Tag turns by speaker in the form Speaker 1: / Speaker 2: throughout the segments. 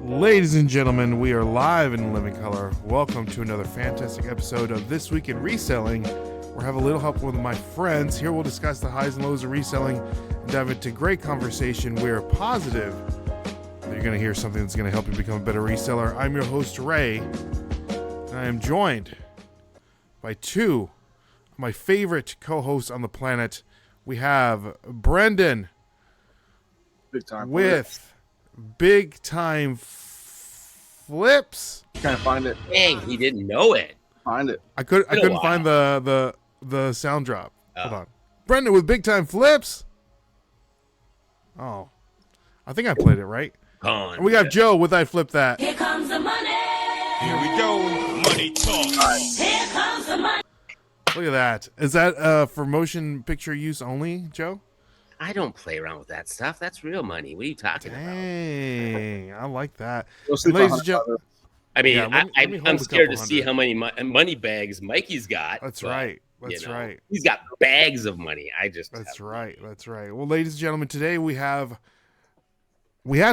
Speaker 1: Ladies and gentlemen, we are live in living color. Welcome to another fantastic episode of This Week in Reselling. We'll have a little help with my friends. Here we'll discuss the highs and lows of reselling and dive into great conversation. We're positive that you're going to hear something that's going to help you become a better reseller. I'm your host, Ray, and I am joined by two of my favorite co-hosts on the planet. We have Brendan
Speaker 2: Big time
Speaker 1: with Big Time Flips.
Speaker 2: Can't find it.
Speaker 3: Dang, he didn't know it.
Speaker 2: Find it.
Speaker 1: I couldn't find the sound drop. Hold on. Brendan with Big Time Flips. Oh, I think I played it right. And we got Joe with I Flip That.
Speaker 4: Here comes the money.
Speaker 5: Here we go. Money talk.
Speaker 4: Here comes the money.
Speaker 1: Look at that. Is that for motion picture use only, Joe?
Speaker 3: I don't play around with that stuff. That's real money. What are you talking about?
Speaker 1: Dang, I like that.
Speaker 2: Sleep
Speaker 1: Ladies
Speaker 2: on
Speaker 1: and gentlemen,
Speaker 3: I mean,
Speaker 1: Yeah, let me hold
Speaker 3: I'm
Speaker 1: a
Speaker 3: scared to
Speaker 1: couple
Speaker 3: see
Speaker 1: hundred.
Speaker 3: how many money bags Mikey's got.
Speaker 1: that's
Speaker 3: but,
Speaker 1: right. That's
Speaker 3: you know,
Speaker 1: right.
Speaker 3: He's got bags of money.
Speaker 1: That's right. That's right. Well, ladies and gentlemen, today we had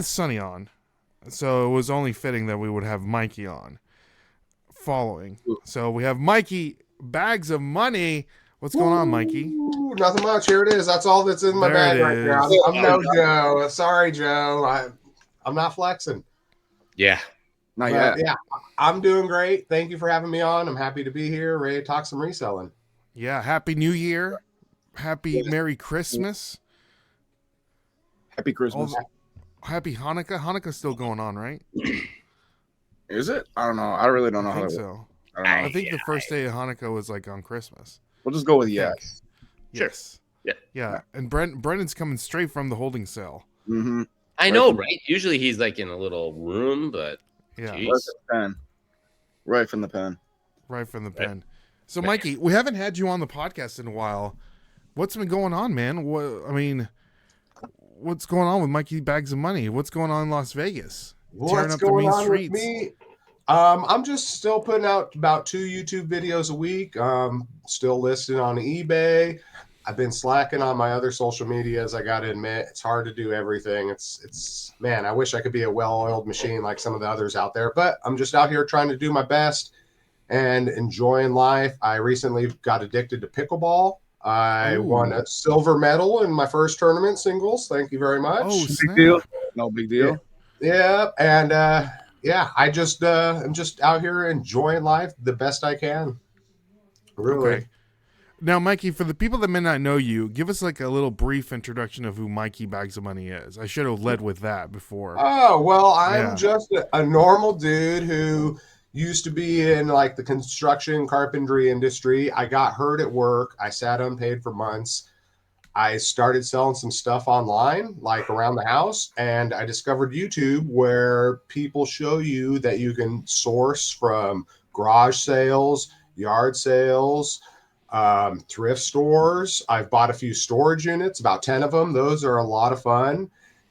Speaker 1: Sonny on, so it was only fitting that we would have Mikey on following. So we have Mikey Bags of Money. What's going on, Mikey?
Speaker 6: Ooh, nothing much. Here it is. That's all that's in my
Speaker 1: There
Speaker 6: bag
Speaker 1: it
Speaker 6: right now.
Speaker 1: is.
Speaker 6: I'm no Joe. Sorry, Joe. I'm not flexing.
Speaker 3: Yeah.
Speaker 2: Not
Speaker 6: But
Speaker 2: yet.
Speaker 6: yeah, I'm doing great. Thank you for having me on. I'm happy to be here, ready to talk some reselling.
Speaker 1: Yeah. Happy New Year. Happy Merry Christmas.
Speaker 2: Happy Christmas.
Speaker 1: Happy Hanukkah. Hanukkah's still going on, right?
Speaker 2: Is it? I don't know. I really don't know
Speaker 1: I
Speaker 2: how
Speaker 1: think
Speaker 2: to.
Speaker 1: so.
Speaker 2: I don't know.
Speaker 1: I think the first day of Hanukkah was like on Christmas.
Speaker 2: We'll just go with yes.
Speaker 3: Sure.
Speaker 1: Yes.
Speaker 3: Yeah.
Speaker 1: Yeah. And Brendan's coming straight from the holding cell.
Speaker 2: Mm-hmm.
Speaker 3: I know, right? Usually he's like in a little room, but
Speaker 1: Yeah.
Speaker 3: Jeez.
Speaker 2: Right from the pen. Right from the pen.
Speaker 1: Right from the pen. So, Mikey, we haven't had you on the podcast in a while. What's been going on, man? What's going on with Mikey Bags of Money? What's going on in Las Vegas? Tearing
Speaker 6: What's
Speaker 1: up the
Speaker 6: going
Speaker 1: mean
Speaker 6: on
Speaker 1: streets.
Speaker 6: with me? I'm just still putting out about 2 YouTube videos a week. Still listed on eBay. I've been slacking on my other social medias. I got to admit, it's hard to do everything. It's man, I wish I could be a well-oiled machine like some of the others out there, but I'm just out here trying to do my best and enjoying life. I recently got addicted to pickleball. I won a silver medal in my first tournament singles. Thank you very much.
Speaker 1: Oh,
Speaker 2: Big
Speaker 1: snap.
Speaker 2: deal. No big deal.
Speaker 6: Yeah, and I just I'm just out here enjoying life the best I can. Really.
Speaker 1: Okay. Now, Mikey, for the people that may not know you, give us like a little brief introduction of who Mikey Bags of Money is. I should have led with that before.
Speaker 6: Oh, well, I'm
Speaker 1: Yeah.
Speaker 6: just a normal dude who used to be in like the construction carpentry industry. I got hurt at work. I sat unpaid for months. I started selling some stuff online, like around the house, and I discovered YouTube where people show you that you can source from garage sales, yard sales, thrift stores. I've bought a few storage units, about 10 of them. Those are a lot of fun.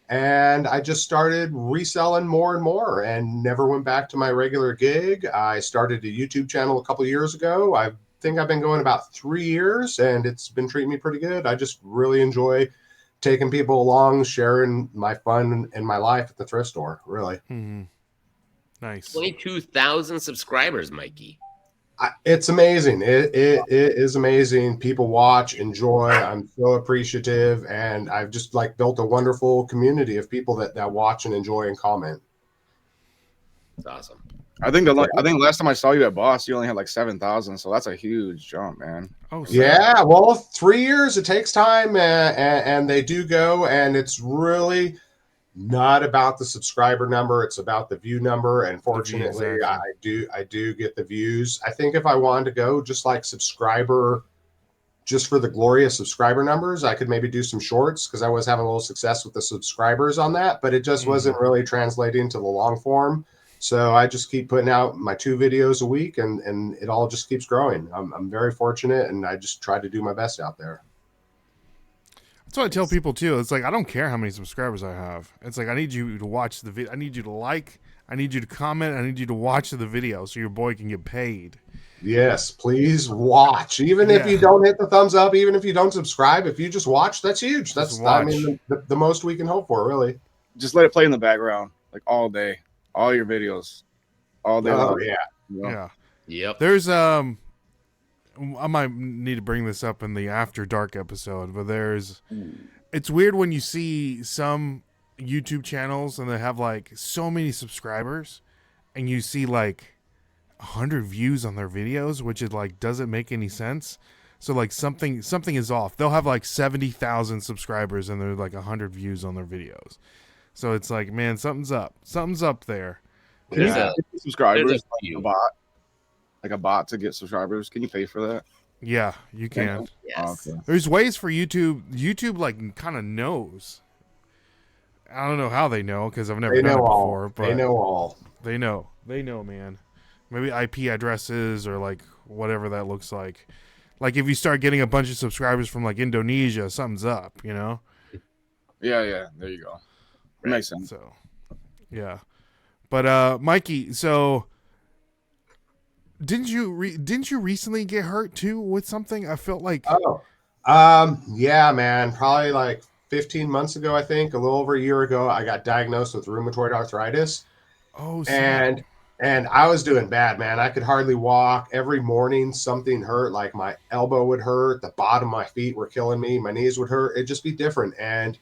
Speaker 6: And I just started reselling more and more and never went back to my regular gig. I started a YouTube channel a couple of years ago. I think I've been going about 3 years and it's been treating me pretty good. I just really enjoy taking people along, sharing my fun and my life at the thrift store. Really.
Speaker 1: Hmm. Nice.
Speaker 3: 22,000 subscribers, Mikey.
Speaker 6: It's amazing. It is amazing. People watch, enjoy. I'm so appreciative. And I've just like built a wonderful community of people that watch and enjoy and comment.
Speaker 3: It's awesome.
Speaker 2: I think last time I saw you at Boss, you only had like 7,000. So that's a huge jump, man.
Speaker 1: Oh, snap.
Speaker 6: Yeah, well, 3 years, it takes time and they do go. And it's really not about the subscriber number. It's about the view number. And fortunately,
Speaker 1: exactly.
Speaker 6: I do get the views. I think if I wanted to go just like subscriber, just for the glory of subscriber numbers, I could maybe do some shorts because I was having a little success with the subscribers on that, but it just wasn't really translating to the long form. So I just keep putting out my 2 videos a week and it all just keeps growing. I'm very fortunate and I just try to do my best out there.
Speaker 1: That's what I tell people too. It's like, I don't care how many subscribers I have. It's like, I need you to watch the video. I need you to like, I need you to comment. I need you to watch the video so your boy can get paid.
Speaker 6: Yes, please watch. Even if you don't hit the thumbs up, even if you don't subscribe, if you just watch, that's huge. That's, I mean, the most we can hope for, really.
Speaker 2: Just let it play in the background like all day. All your videos, all day
Speaker 6: Oh
Speaker 2: long.
Speaker 6: yeah.
Speaker 1: Yeah.
Speaker 3: Yep.
Speaker 1: There's I might need to bring this up in the After Dark episode, but it's weird when you see some YouTube channels and they have like so many subscribers and you see like 100 views on their videos, which it like doesn't make any sense. So like something is off. They'll have like 70,000 subscribers and there's like 100 views on their videos. So it's like, man, something's up. Something's up there.
Speaker 3: There's
Speaker 2: Yeah.
Speaker 3: a-
Speaker 2: Subscribers,
Speaker 3: there's a
Speaker 2: like
Speaker 3: few.
Speaker 2: a bot to get subscribers. Can you pay for that?
Speaker 1: Yeah, you can.
Speaker 3: Yes.
Speaker 2: Oh, okay.
Speaker 1: There's ways for YouTube. YouTube like kind of knows. I don't know how they know because I've never
Speaker 6: They
Speaker 1: done it
Speaker 6: know
Speaker 1: before.
Speaker 6: all.
Speaker 1: But
Speaker 6: They know all.
Speaker 1: They know. They know, man. Maybe IP addresses or like whatever that looks like. Like if you start getting a bunch of subscribers from like Indonesia, something's up, you know?
Speaker 2: Yeah. There you go. It makes sense.
Speaker 1: So, yeah. But Mikey, so didn't you recently get hurt too with something? I felt like
Speaker 6: Yeah, man. Probably like 15 months ago, I think, a little over a year ago, I got diagnosed with rheumatoid arthritis.
Speaker 1: oh, snap.
Speaker 6: And I was doing bad, man. I could hardly walk. Every morning something hurt, like my elbow would hurt, the bottom of my feet were killing me, my knees would hurt. It'd just be different. And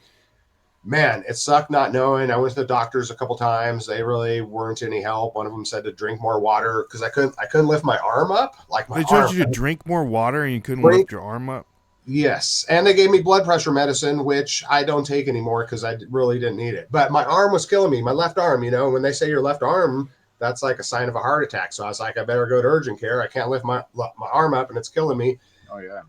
Speaker 6: man, it sucked not knowing. I went to the doctors a couple times. They really weren't any help. One of them said to drink more water because I couldn't lift my arm up. Like my
Speaker 1: They told
Speaker 6: arm.
Speaker 1: you to drink more water and you couldn't
Speaker 6: Drink-
Speaker 1: lift your arm up.
Speaker 6: Yes. And they gave me blood pressure medicine, which I don't take anymore because I really didn't need it. But my arm was killing me, my left arm. You know, when they say your left arm, that's like a sign of a heart attack. So I was like, I better go to urgent care. I can't lift my arm up and it's killing me.
Speaker 2: Oh yeah.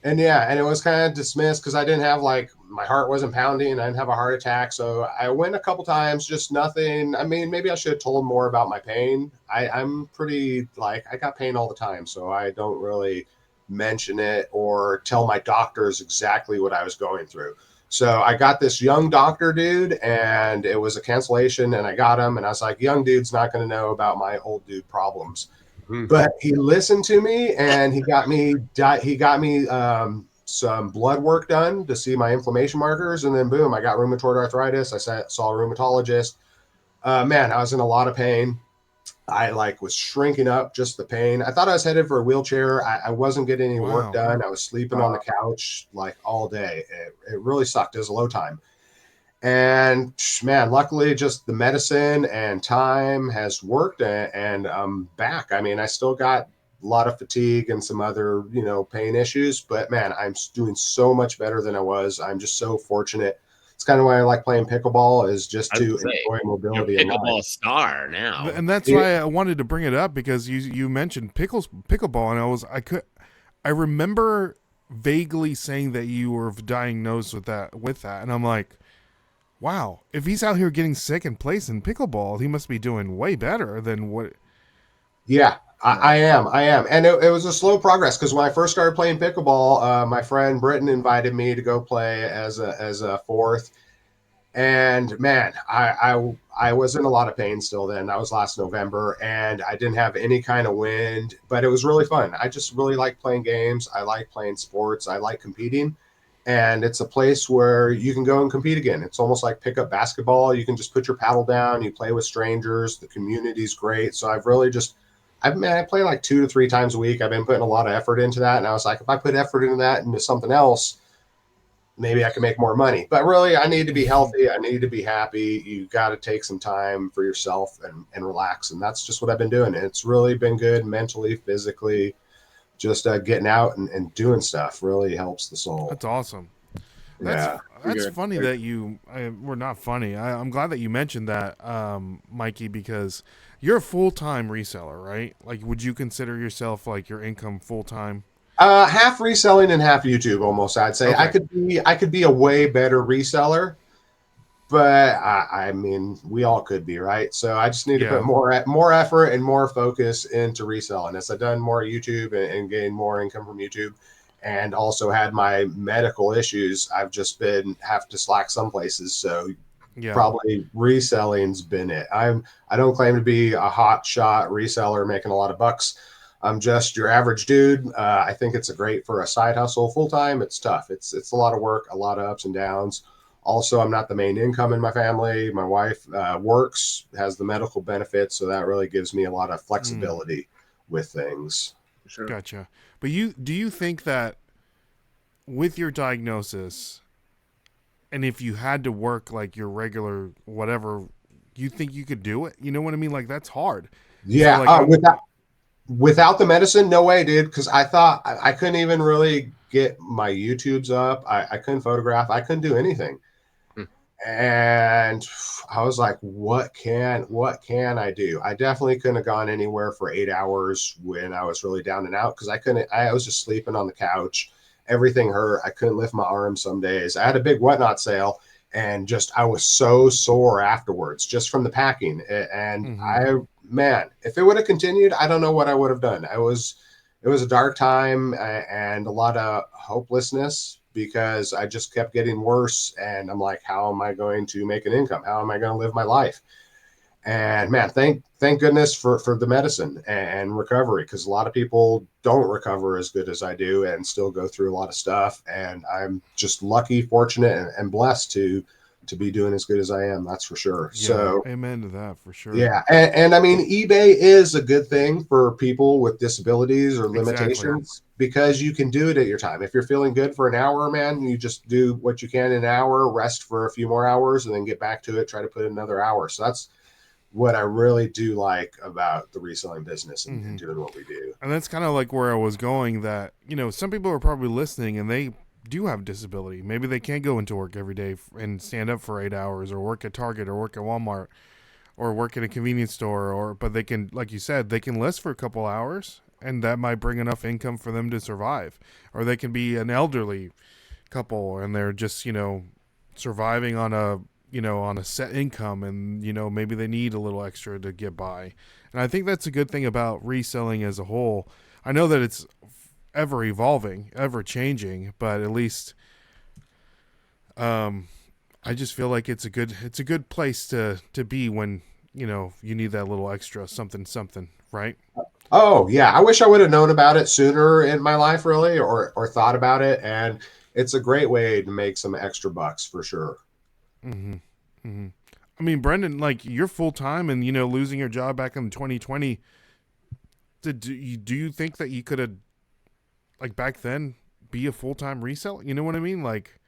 Speaker 6: And yeah, and it was kind of dismissed because I didn't have like, my heart wasn't pounding. I didn't have a heart attack. So I went a couple times, just nothing. I mean, maybe I should have told them more about my pain. I'm pretty like, I got pain all the time. So I don't really mention it or tell my doctors exactly what I was going through. So I got this young doctor dude and it was a cancellation and I got him and I was like, young dude's not going to know about my old dude problems. But he listened to me and he got me some blood work done to see my inflammation markers. And then boom, I got rheumatoid arthritis. I saw a rheumatologist. Man, I was in a lot of pain. I like was shrinking up just the pain. I thought I was headed for a wheelchair. I wasn't getting any work done. I was sleeping on the couch like all day. It really sucked. It was a low time. And man, luckily just the medicine and time has worked and I'm back. I mean, I still got a lot of fatigue and some other, pain issues, but man, I'm doing so much better than I was. I'm just so fortunate. It's kind of why I like playing pickleball is just to enjoy mobility.
Speaker 3: You're a
Speaker 6: in
Speaker 3: pickleball
Speaker 6: life.
Speaker 3: star now.
Speaker 1: And that's why I wanted to bring it up because you mentioned pickleball and I remember vaguely saying that you were diagnosed with that and I'm like, wow, if he's out here getting second place in pickleball, he must be doing way better than what.
Speaker 6: Yeah, I am. And it was a slow progress because when I first started playing pickleball, my friend Britton invited me to go play as a fourth. And man, I was in a lot of pain still then. That was last November and I didn't have any kind of wind, but it was really fun. I just really like playing games. I like playing sports. I like competing. And it's a place where you can go and compete again. It's almost like pickup basketball. You can just put your paddle down. You play with strangers. The community's great. So I play like 2 to 3 times a week. I've been putting a lot of effort into that. And I was like, if I put effort into that into something else, maybe I can make more money. But really, I need to be healthy. I need to be happy. You got to take some time for yourself and relax. And that's just what I've been doing. And it's really been good mentally, physically. Just getting out and doing stuff really helps the soul.
Speaker 1: That's awesome.
Speaker 6: Yeah.
Speaker 1: That's funny that we're not funny. I'm glad that you mentioned that, Mikey, because you're a full-time reseller, right? Like, would you consider yourself like your income full-time?
Speaker 6: Half reselling and half YouTube, almost. I'd say
Speaker 1: Okay.
Speaker 6: I could be a way better reseller, but I mean, we all could be, right? So I just need to put more effort and more focus into reselling. As I've done more YouTube and gained more income from YouTube, and also had my medical issues, I've just have to slack some places. So probably reselling's been it. I don't claim to be a hot shot reseller making a lot of bucks. I'm just your average dude. I think it's great for a side hustle. Full time, it's tough. It's a lot of work, a lot of ups and downs. Also, I'm not the main income in my family. My wife works, has the medical benefits, so that really gives me a lot of flexibility with things.
Speaker 2: Sure.
Speaker 1: Gotcha. But do you think that with your diagnosis, and if you had to work like your regular whatever, you think you could do it? You know what I mean? Like that's hard.
Speaker 6: Yeah,
Speaker 1: So, like,
Speaker 6: without the medicine, no way, dude. Because I thought I couldn't even really get my YouTubes up. I couldn't photograph. I couldn't do anything.
Speaker 3: Hmm.
Speaker 6: And I was like, what can I do? I definitely couldn't have gone anywhere for 8 hours when I was really down and out, because I was just sleeping on the couch. Everything hurt. I couldn't lift my arms some days. I had a big whatnot sale, and I was so sore afterwards just from the packing. And man, if it would have continued, I don't know what I would have done. It was a dark time and a lot of hopelessness, because I just kept getting worse. And I'm like, how am I going to make an income? How am I going to live my life? And man, thank goodness for the medicine and recovery, because a lot of people don't recover as good as I do and still go through a lot of stuff. And I'm just lucky, fortunate, and blessed to be doing as good as I am. That's for sure.
Speaker 1: yeah,
Speaker 6: So
Speaker 1: amen to that for sure.
Speaker 6: yeah. And I mean, eBay is a good thing for people with disabilities or limitations, because you can do it at your time. If you're feeling good for an hour, man, you just do what you can in an hour, rest for a few more hours, and then get back to it, try to put in another hour. So that's what I really do like about the reselling business and doing what we do.
Speaker 1: And that's kind of like where I was going, that, some people are probably listening and they do have disability. Maybe they can't go into work every day and stand up for 8 hours, or work at Target, or work at Walmart, or work in a convenience store, but they can, like you said, they can list for a couple hours, and that might bring enough income for them to survive. Or they can be an elderly couple and they're just, surviving on a set income, and, maybe they need a little extra to get by. And I think that's a good thing about reselling as a whole. I know that it's ever evolving, ever changing, but at least, I just feel like it's a good place to be when, you need that little extra something, right?
Speaker 6: Oh yeah. I wish I would have known about it sooner in my life, really, or thought about it. And it's a great way to make some extra bucks for sure.
Speaker 1: I mean, Brendan, like, you're full time, and losing your job back in 2020. Do you think that you could have, like, back then, be a full time reseller? You know what I mean? Like,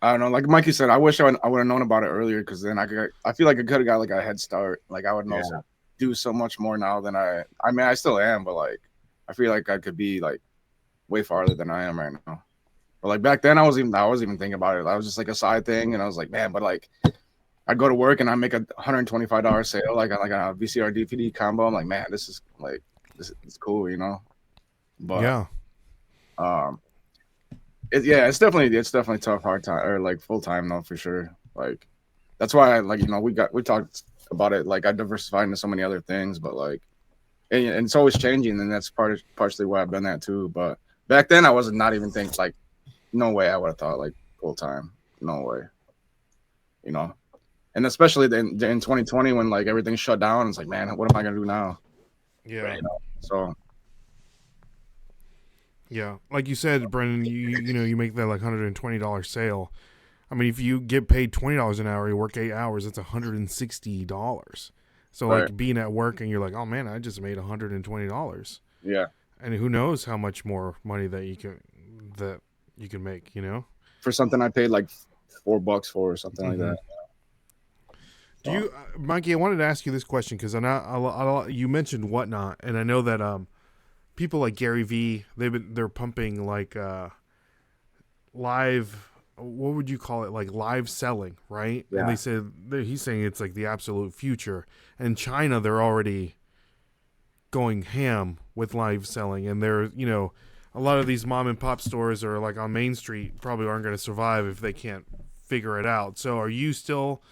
Speaker 2: I don't know. Like Mikey said, I wish I would have known about it earlier, because then I feel like I could have got like a head start. Like I would know do so much more now than I mean, I still am, but like I feel like I could be like way farther than I am right now. But like back then, I wasn't even thinking about it. I was just like a side thing, and I was like, man, but like I'd go to work and I make a $125 sale, like on a VCR DVD combo. I'm like, man, this is cool, But
Speaker 1: yeah.
Speaker 2: It's definitely tough, hard time, or like full time though, for sure. Like that's why we talked about it. Like I diversified into so many other things, but like, and it's always changing, and that's partially why I've done that too. But back then, I wasn't not even thinking like, no way I would have thought like full time, no way, And especially in 2020 when like everything shut down, it's like, man, what am I gonna do now?
Speaker 1: Yeah.
Speaker 3: Right.
Speaker 2: So.
Speaker 1: Yeah, like you said, Brendan, you make that like $120 sale. I mean, if you get paid $20 an hour, you work 8 hours, that's $160. So
Speaker 2: right.
Speaker 1: Like being at work and you're like, oh man, I just made $120.
Speaker 2: Yeah.
Speaker 1: And who knows how much more money that you can make,
Speaker 2: For something I paid like $4 for, or something like that.
Speaker 1: Do you, Mikey? I wanted to ask you this question because you mentioned Whatnot, and I know that people like Gary V, they're pumping like live. What would you call it? Like live selling, right?
Speaker 6: Yeah.
Speaker 1: And he's saying it's like the absolute future. And in China, they're already going ham with live selling, and they're a lot of these mom and pop stores are like on Main Street probably aren't going to survive if they can't figure it out. So are you still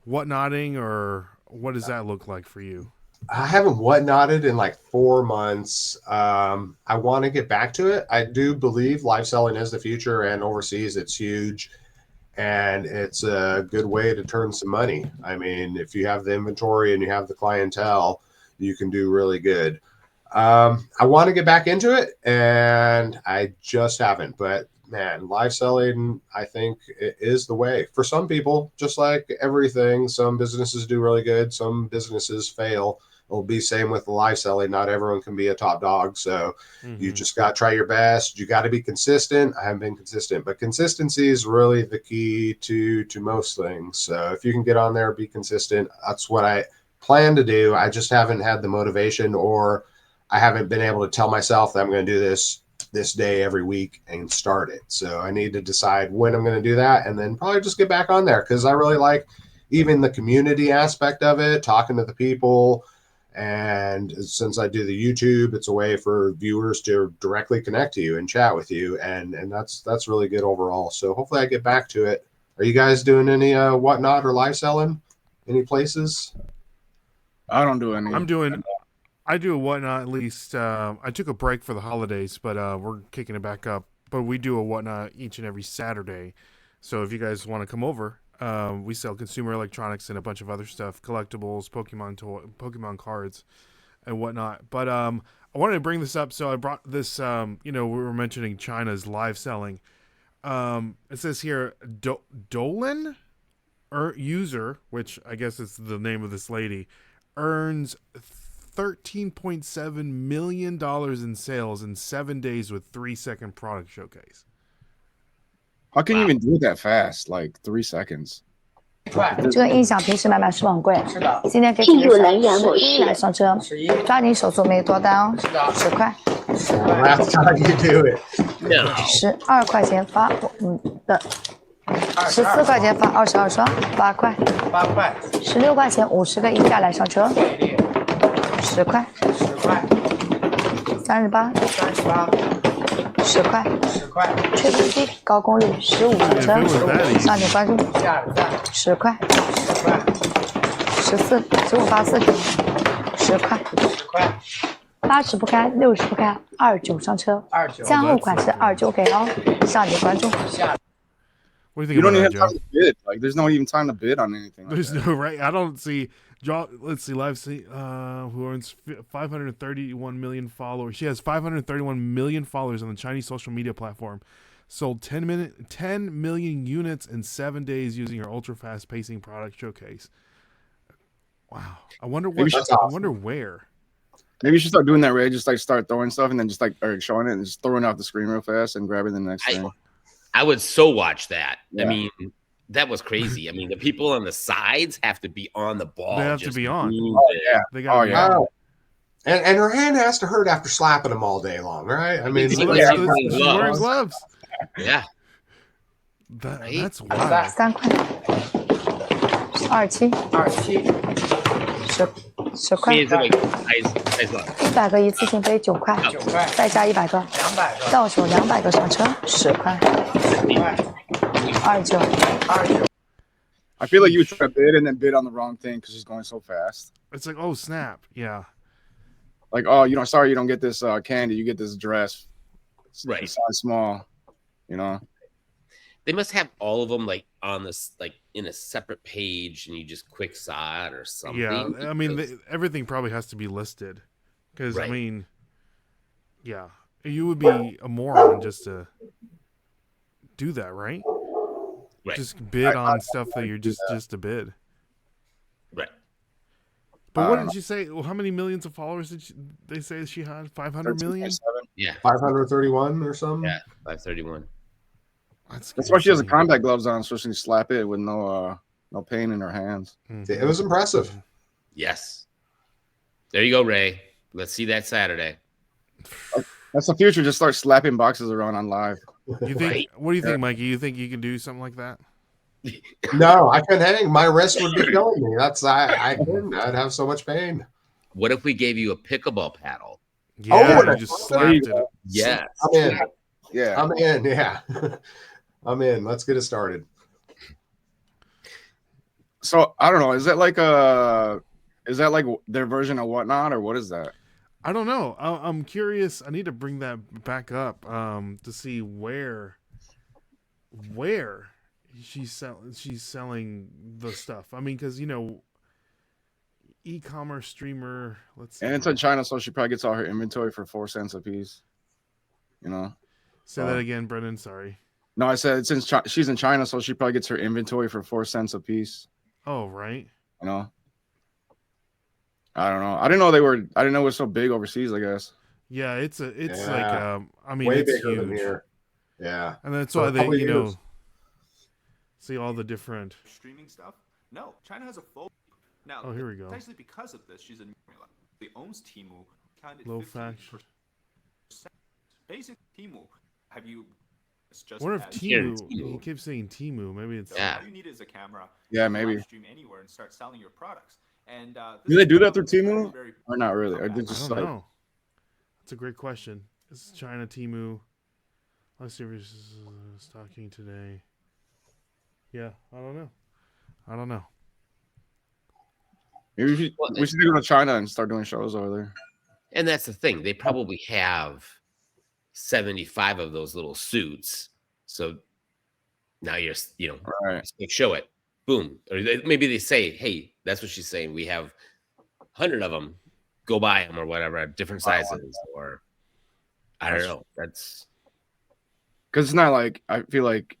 Speaker 1: whatnotting, or what does that look like for you?
Speaker 6: I haven't whatnotted in like 4 months. I want to get back to it. I do believe live selling is the future, and overseas it's huge, and it's a good way to turn some money. I mean, if you have the inventory and you have the clientele, you can do really good. I want to get back into it, and I just haven't. But man, live selling, I think, is the way for some people. Just like everything, some businesses do really good, some businesses fail. It'll be same with the live selling. Not everyone can be a top dog, so you just got to try your best. You got to be consistent. I haven't been consistent, but consistency is really the key to most things. So if you can get on there, be consistent. That's what I plan to do. I just haven't had the motivation, or I haven't been able to tell myself that I'm going to do this day every week and start it. So I need to decide when I'm going to do that, and then probably just get back on there, because I really like even the community aspect of it, talking to the people. And since I do the YouTube, it's a way for viewers to directly connect to you and chat with you. And that's really good overall. So hopefully I get back to it. Are you guys doing any whatnot or live selling? Any places?
Speaker 2: I don't do any.
Speaker 1: I do a whatnot at least. I took a break for the holidays, but we're kicking it back up. But we do a whatnot each and every Saturday. So if you guys want to come over, we sell consumer electronics and a bunch of other stuff, collectibles, Pokemon cards, and whatnot. But I wanted to bring this up, so I brought this. We were mentioning China's live selling. It says here, Dolan user, which I guess is the name of this lady, earns $13.7 million in sales in 7 days with 3-second product showcase.
Speaker 2: How can you even do it that fast? Like 3 seconds.
Speaker 7: 这个音响平时买是不是很贵？是的。今天可以直接11来上车，抓紧手速，没多单哦，10块。
Speaker 6: Last time you do it.
Speaker 7: 12块钱发的，14块钱发22双，8块。8块。16块钱50个溢价来上车，10块。10块。38。10块。10块。吹风机高功率15上车，上点关注。10块。10块。1584 10块。10块。80不开，60不开，29上车。加后款是29给哦，上点关注。
Speaker 1: What do you think
Speaker 2: You don't
Speaker 1: about
Speaker 2: even
Speaker 1: that,
Speaker 2: have time to bid. Like, there's not even time to bid on anything.
Speaker 1: There's no right. I don't see. Let's see. Live see. Who owns 531 million followers? She has 531 million followers on the Chinese social media platform. Sold 10 million units in 7 days using her ultra fast pacing product showcase. Wow. I wonder what.
Speaker 6: Awesome.
Speaker 1: I wonder where.
Speaker 2: Maybe you should start doing that, Ray. Just like start throwing stuff and then just like or showing it and just throwing off the screen real fast and grabbing the next thing.
Speaker 3: I would so watch that.
Speaker 2: Yeah.
Speaker 3: I mean, that was crazy. I mean, the people on the sides have to be on the ball.
Speaker 1: They have to be on.
Speaker 2: Oh yeah.
Speaker 1: They got.
Speaker 6: Wow. And her hand has to hurt after slapping them all day long, right? I mean,
Speaker 3: She's
Speaker 1: She's
Speaker 3: wearing
Speaker 1: wearing gloves.
Speaker 3: Yeah.
Speaker 1: That's wild.
Speaker 7: 3块，27，10块，100个一次性飞9块，再加100个，到手200个上车10块，29。
Speaker 2: I feel like you try to bid and then bid on the wrong thing because she's going so fast.
Speaker 1: It's like, oh snap, yeah.
Speaker 2: Like, oh, sorry, you don't get this candy, you get this dress.
Speaker 3: Right.
Speaker 2: It's size small, you know.
Speaker 3: They must have all of them like on this, like in a separate page, and you just quick saw it or something.
Speaker 1: Yeah, I mean, everything probably has to be listed because
Speaker 3: Right.
Speaker 1: I mean, yeah, you would be a moron just to do that, right?
Speaker 3: Right.
Speaker 1: Just bid on stuff that you're just to bid.
Speaker 3: Right.
Speaker 1: But what did you say? Well, how many millions of followers did they say she had? 500 million?
Speaker 2: 13.7.
Speaker 3: Yeah.
Speaker 6: 531 or something.
Speaker 3: Yeah. 531.
Speaker 2: That's why she has the combat gloves on, so she can slap it with no pain in her hands.
Speaker 6: It was impressive.
Speaker 3: Yes. There you go, Ray. Let's see that Saturday.
Speaker 2: That's the future. Just start slapping boxes around on live.
Speaker 1: You think?
Speaker 3: Right.
Speaker 1: What do you think, Mikey? You think you can do something like that?
Speaker 6: No, I couldn't hang. My wrist would be killing me. I couldn't. I'd have so much pain.
Speaker 3: What if we gave you a pickleball paddle?
Speaker 1: Yeah,
Speaker 6: Oh,
Speaker 1: you just slapped it.
Speaker 3: Yes.
Speaker 6: I'm in.
Speaker 2: Yeah.
Speaker 6: I'm in. Yeah. I'm in. Let's get it started.
Speaker 2: So I don't know. Is that like their version of Whatnot, or what is that?
Speaker 1: I don't know. I'm curious. I need to bring that back up to see where she's selling the stuff. I mean, because e-commerce streamer. Let's see.
Speaker 2: And it's in China, so she probably gets all her inventory for 4 cents a piece. You know.
Speaker 1: Say that again, Brendan. Sorry.
Speaker 2: No, I said since she's in China, so she probably gets her inventory for 4 cents a piece.
Speaker 1: Oh, right.
Speaker 2: You know. I don't know. I didn't know it was so big overseas, I guess.
Speaker 1: Yeah, it's like I mean,
Speaker 6: way
Speaker 1: it's
Speaker 6: bigger
Speaker 1: huge.
Speaker 6: than here. Yeah,
Speaker 1: And that's
Speaker 6: For
Speaker 1: why
Speaker 6: a
Speaker 1: they,
Speaker 6: couple years.
Speaker 1: see all the different.
Speaker 8: Streaming stuff? No, China has a full. Now,
Speaker 1: Oh, here we go.
Speaker 8: Precisely because of this, she's a formula. They owns Temu. Counted
Speaker 1: Low
Speaker 8: 15%.
Speaker 1: faction.
Speaker 8: Basic Temu. Have you? It's just
Speaker 1: What if
Speaker 8: as-
Speaker 1: Temu?
Speaker 3: Temu.
Speaker 1: He keeps saying Temu. Maybe it's.
Speaker 8: So
Speaker 3: Yeah.
Speaker 8: all you need is a camera.
Speaker 2: Yeah,
Speaker 8: you can
Speaker 2: maybe.
Speaker 8: live stream anywhere and start selling your products. And
Speaker 2: Do they do that through
Speaker 8: very,
Speaker 2: Temu?
Speaker 8: very-
Speaker 2: Or not really? Or they
Speaker 1: I
Speaker 2: just
Speaker 1: don't
Speaker 2: like
Speaker 1: know. That's a great question. This is China Temu. Let's see if he's stocking today. Yeah, I don't know.
Speaker 2: maybe we should go to China and start doing shows over there.
Speaker 3: And that's the thing. They probably have 75 of those little suits. So now you're,
Speaker 2: Right.
Speaker 3: show it. Boom. Or maybe they say, hey, that's what she's saying. We have 100 of them. Go buy them or whatever, different sizes. Or I don't know. That's
Speaker 2: Because it's not like I feel like,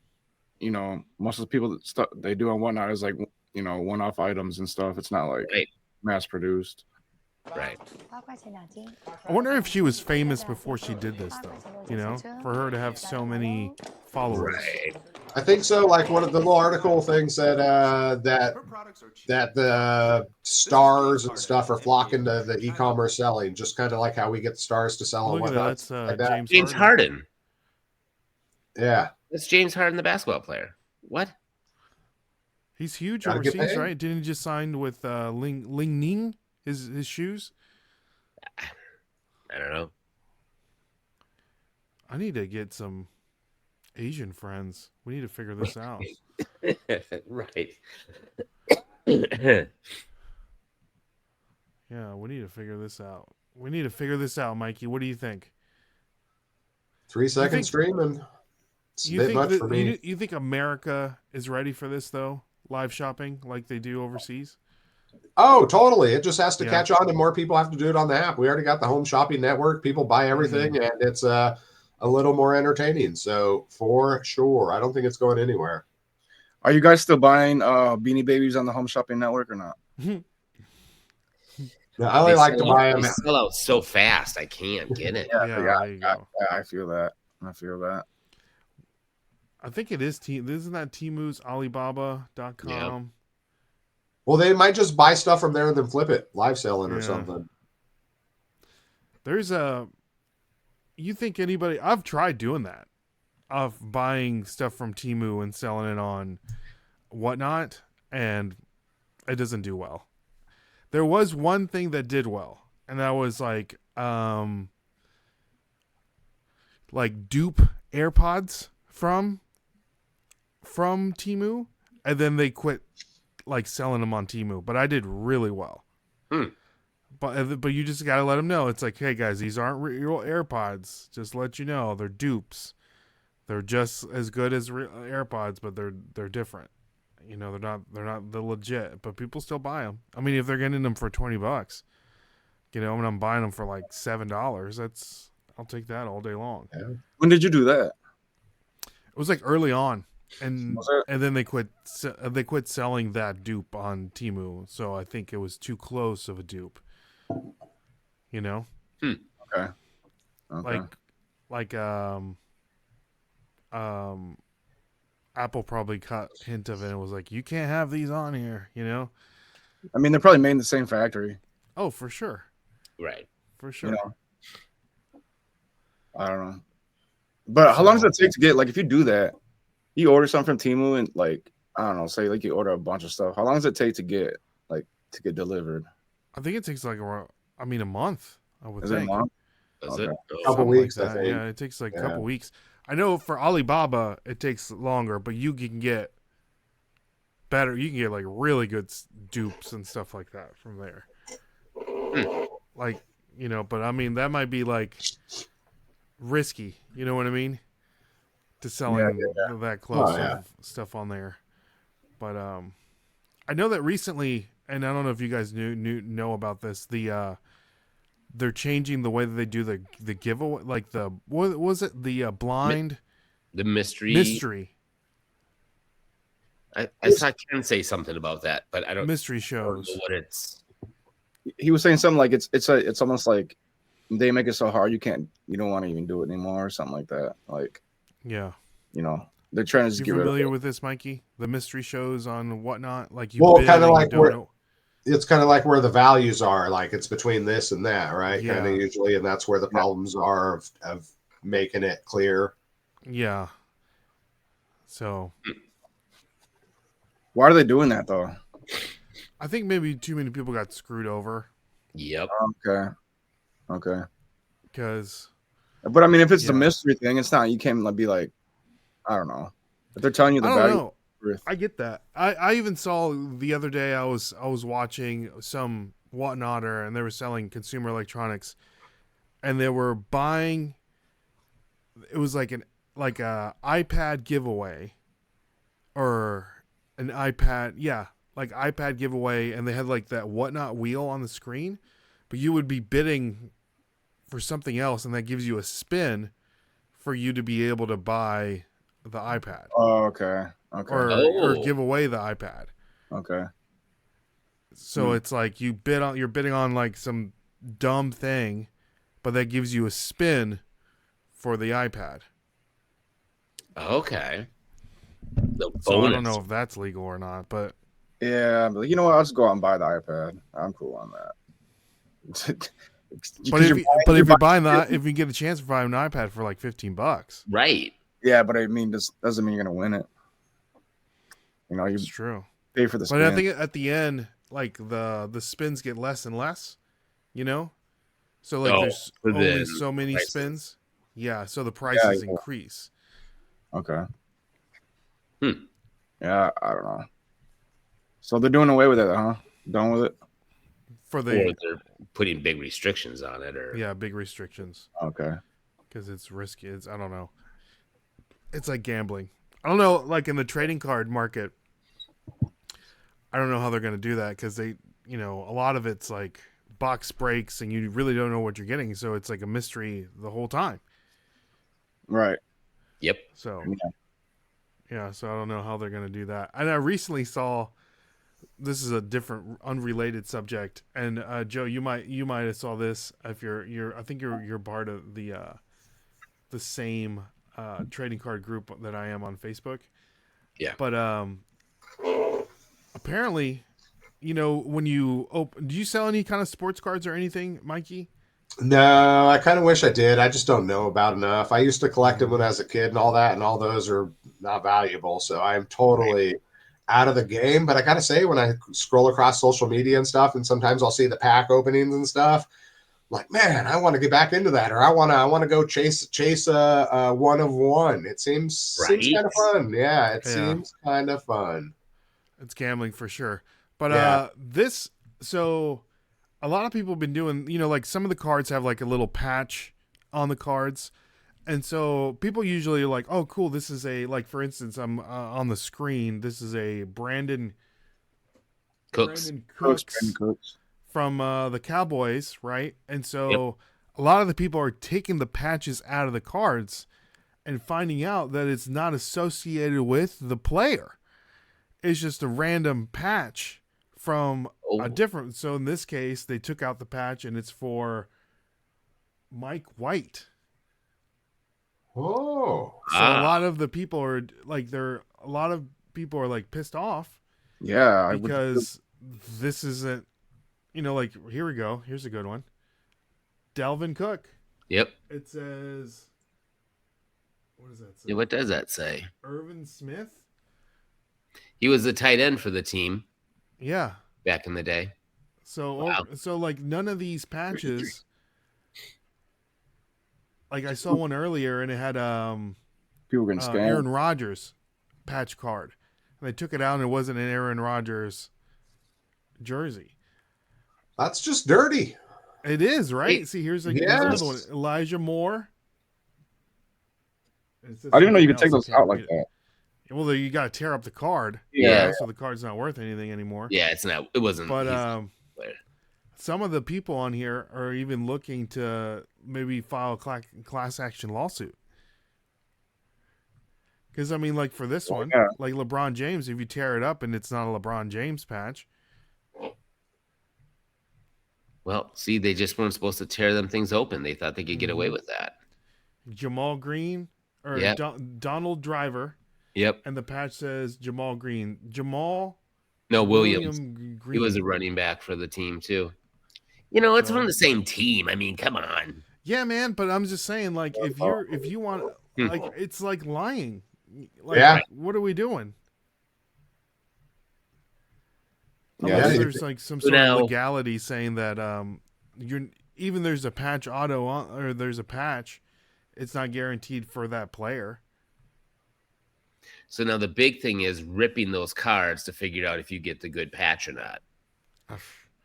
Speaker 2: most of the people that stuff they do on Whatnot is like, one-off items and stuff. It's not like
Speaker 3: Right.
Speaker 2: mass produced.
Speaker 3: right.
Speaker 7: 8块钱2斤。
Speaker 1: I wonder if she was famous before she did this, though. For her to have so many followers.
Speaker 3: Right.
Speaker 6: I think so. Like one of the little article things said that
Speaker 8: Her products are cheap.
Speaker 6: the stars and stuff are flocking to the e-commerce selling, just kind of like how we get the stars to sell and
Speaker 1: Look at that.
Speaker 6: whatnot.
Speaker 1: That's
Speaker 6: like that.
Speaker 1: James,
Speaker 3: James Harden.
Speaker 6: Yeah.
Speaker 3: That's James Harden, the basketball player. What?
Speaker 1: He's huge
Speaker 6: Gotta get
Speaker 1: overseas,
Speaker 6: paid.
Speaker 1: right? Didn't he just sign with Ling Ning? His shoes.
Speaker 3: I don't know.
Speaker 1: I need to get some Asian friends. We need to figure this out.
Speaker 3: Right.
Speaker 1: Yeah, we need to figure this out. Mikey. What do you think?
Speaker 6: 3 second
Speaker 1: think-
Speaker 6: stream and it's a
Speaker 1: You
Speaker 6: bit
Speaker 1: think
Speaker 6: much
Speaker 1: that,
Speaker 6: for me.
Speaker 1: you think America is ready for this though? Live shopping like they do overseas?
Speaker 6: Oh, totally. It just has to
Speaker 1: Yeah.
Speaker 6: catch on, and more people have to do it on the app. We already got the home shopping network. People buy everything,
Speaker 1: Mm-hmm.
Speaker 6: and it's a little more entertaining. So for sure, I don't think it's going anywhere.
Speaker 2: Are you guys still buying Beanie Babies on the Home Shopping Network or not?
Speaker 6: Now, I only
Speaker 3: They
Speaker 6: like to
Speaker 3: sell out-
Speaker 6: buy them.
Speaker 3: They sell out so fast. I can't get it.
Speaker 1: Yeah, there you go.
Speaker 2: I feel that.
Speaker 1: I think it is isn't that Temu's Alibaba.com?
Speaker 3: Yeah.
Speaker 6: Well, they might just buy stuff from there and then flip it, live selling or
Speaker 1: Yeah.
Speaker 6: something.
Speaker 1: There's you think anybody I've tried doing that. Of buying stuff from Temu and selling it on Whatnot, and it doesn't do well. There was one thing that did well, and that was like dupe AirPods from Temu, and then they quit selling them on Temu. But I did really well. But you just gotta let them know. It's like, hey guys, these aren't real AirPods. Just let you know, they're dupes. They're just as good as real AirPods, but they're different. They're not the legit. But people still buy them. I mean, if they're getting them for $20, when I'm buying them for like $7, I'll take that all day long.
Speaker 6: Yeah.
Speaker 2: When did you do that?
Speaker 1: It was like early on, and
Speaker 2: Was it?
Speaker 1: and then they quit selling that dupe on Temu. So I think it was too close of a dupe.
Speaker 2: Okay.
Speaker 1: Like Apple probably caught hint of it and was like, you can't have these on here,
Speaker 2: I mean, they're probably made in the same factory.
Speaker 1: Oh, for sure.
Speaker 3: Right.
Speaker 1: For sure.
Speaker 2: I don't know. But how long does it take to get, if you do that, you order something from Temu and I don't know, say you order a bunch of stuff. How long does it take to get delivered?
Speaker 1: I think it takes a month, I would
Speaker 2: Is it a
Speaker 1: think.
Speaker 2: month?
Speaker 3: Does
Speaker 2: Okay.
Speaker 3: it?
Speaker 6: Couple
Speaker 1: Something
Speaker 6: weeks,
Speaker 1: like
Speaker 6: I
Speaker 1: that.
Speaker 6: think.
Speaker 1: Yeah, it takes a couple weeks. I know for Alibaba, it takes longer, but you can get better. You can get really good dupes and stuff like that from there. But I mean, that might be risky. You know what I mean? To selling that close of stuff on there. But I know that recently, and I don't know if you guys know about this. The they're changing the way that they do the giveaway, like the what was it, the blind
Speaker 3: The mystery. I saw Ken say something about that, but I don't
Speaker 1: mystery
Speaker 3: know
Speaker 1: shows.
Speaker 3: what it's.
Speaker 2: He was saying something like it's almost like they make it so hard you don't want to even do it anymore or something like that. Like,
Speaker 1: Yeah.
Speaker 2: They're trying to just
Speaker 1: You
Speaker 2: get rid of
Speaker 1: familiar
Speaker 2: it.
Speaker 1: with this, Mikey? The mystery shows on whatnot, like you
Speaker 6: Well,
Speaker 1: bid
Speaker 6: kind of
Speaker 1: and
Speaker 6: like
Speaker 1: you don't know.
Speaker 6: it's kind of like where the values are, like it's between this and that, right?
Speaker 1: Yeah.
Speaker 6: Kind of usually, and that's where the problems are of making it clear.
Speaker 1: Yeah. So
Speaker 2: Why are they doing that though?
Speaker 1: I think maybe too many people got screwed over
Speaker 3: Yep.
Speaker 2: Okay.
Speaker 1: because
Speaker 2: But I mean, if it's the
Speaker 1: Yeah.
Speaker 2: mystery thing, it's not. You can't be like, I don't know. If they're telling you the
Speaker 1: I don't
Speaker 2: value,
Speaker 1: know. I get that. I even saw the other day I was watching some whatnotter and they were selling consumer electronics and they were buying, it was like a iPad giveaway or an iPad, like iPad giveaway, and they had like that whatnot wheel on the screen, but you would be bidding for something else and that gives you a spin for you to be able to buy the iPad.
Speaker 2: Oh, okay.
Speaker 1: Or give away the iPad.
Speaker 2: Okay.
Speaker 1: So it's like you're bidding on like some dumb thing, but that gives you a spin for the iPad.
Speaker 3: Okay.
Speaker 1: So I don't know if that's legal or not, but
Speaker 2: Yeah, but you know what? I'll just go out and buy the iPad. I'm cool on that.
Speaker 1: but if you're buying that, if you get a chance to buy an iPad for like $15,
Speaker 3: Right.
Speaker 2: Yeah, but I mean, this doesn't mean you're gonna win it. You
Speaker 1: it's true.
Speaker 2: pay for the spin.
Speaker 1: But I think at the end, like the spins get less and less, So like there's only so many
Speaker 3: prices.
Speaker 1: spins. Yeah, so the prices increase.
Speaker 2: Okay. Yeah, I don't know. So they're doing away with it, huh? Done with it?
Speaker 1: For
Speaker 3: Or
Speaker 1: the
Speaker 3: they're putting big restrictions on it, or
Speaker 1: big restrictions.
Speaker 2: Okay.
Speaker 1: Because it's risky. I don't know. It's like gambling. I don't know. Like in the trading card market, I don't know how they're going to do that because they, a lot of it's like box breaks and you really don't know what you're getting. So it's like a mystery the whole time.
Speaker 2: Right.
Speaker 3: Yep.
Speaker 1: So, so I don't know how they're going to do that. And I recently saw, this is a different, unrelated subject. And Joe, you might have saw this if I think you're part of the same trading card group that I am on Facebook.
Speaker 3: Yeah.
Speaker 1: But apparently, when you do you sell any kind of sports cards or anything, Mikey?
Speaker 6: No, I kind of wish I did. I just don't know about enough. I used to collect them when I was a kid and all that, and all those are not valuable. So I'm totally out of the game. But I gotta say, when I scroll across social media and stuff, and sometimes I'll see the pack openings and stuff, like, man, I want to get back into that, or I want to go chase a one of one. It seems kind of fun. Yeah, it seems kind of fun.
Speaker 1: It's gambling for sure. But so a lot of people have been doing, like some of the cards have like a little patch on the cards. And so people usually are like, oh, cool. This is like, for instance, I'm on the screen. This is a Brandon Cooks from the Cowboys, right? And so a lot of the people are taking the patches out of the cards and finding out that it's not associated with the player. It's just a random patch from a different. So in this case, they took out the patch and it's for Mike White.
Speaker 6: Oh,
Speaker 1: so a lot of the people are like, pissed off.
Speaker 2: Yeah,
Speaker 1: because this isn't, like, here we go. Here's a good one. Dalvin Cook.
Speaker 3: Yep.
Speaker 1: It says, what does that say?
Speaker 3: Yeah, what does that say?
Speaker 1: Irvin Smith.
Speaker 3: He was the tight end for the team.
Speaker 1: Yeah.
Speaker 3: Back in the day.
Speaker 1: So, so like none of these patches. Like I saw one earlier and it had
Speaker 2: people were gonna scam
Speaker 1: Aaron Rodgers patch card. And they took it out and it wasn't an Aaron Rodgers jersey.
Speaker 6: That's just dirty.
Speaker 1: It is, right? See, here's another one. Elijah Moore.
Speaker 2: I didn't know you could take those out like that.
Speaker 1: Well, you got to tear up the card.
Speaker 3: Yeah.
Speaker 1: So the card's not worth anything anymore.
Speaker 3: Yeah, it's not. It wasn't.
Speaker 1: But some of the people on here are even looking to maybe file a class action lawsuit. Because, I mean, like for this one, like LeBron James, if you tear it up and it's not a LeBron James patch.
Speaker 3: Well, see, they just weren't supposed to tear them things open. They thought they could get away with that.
Speaker 1: Jamal Green or Donald Driver.
Speaker 3: Yep.
Speaker 1: And the patch says Jamal Green.
Speaker 3: Williams.
Speaker 1: Green.
Speaker 3: He was a running back for the team, too. You know, it's from the same team. I mean, come on.
Speaker 1: Yeah, man, but I'm just saying, like, if you want, like, it's like lying. Like,
Speaker 6: Yeah.
Speaker 1: What are we doing?
Speaker 2: Yeah,
Speaker 1: Unless there's like some sort of legality saying that there's a patch auto on, or there's a patch, it's not guaranteed for that player.
Speaker 3: So now the big thing is ripping those cards to figure out if you get the good patch or not.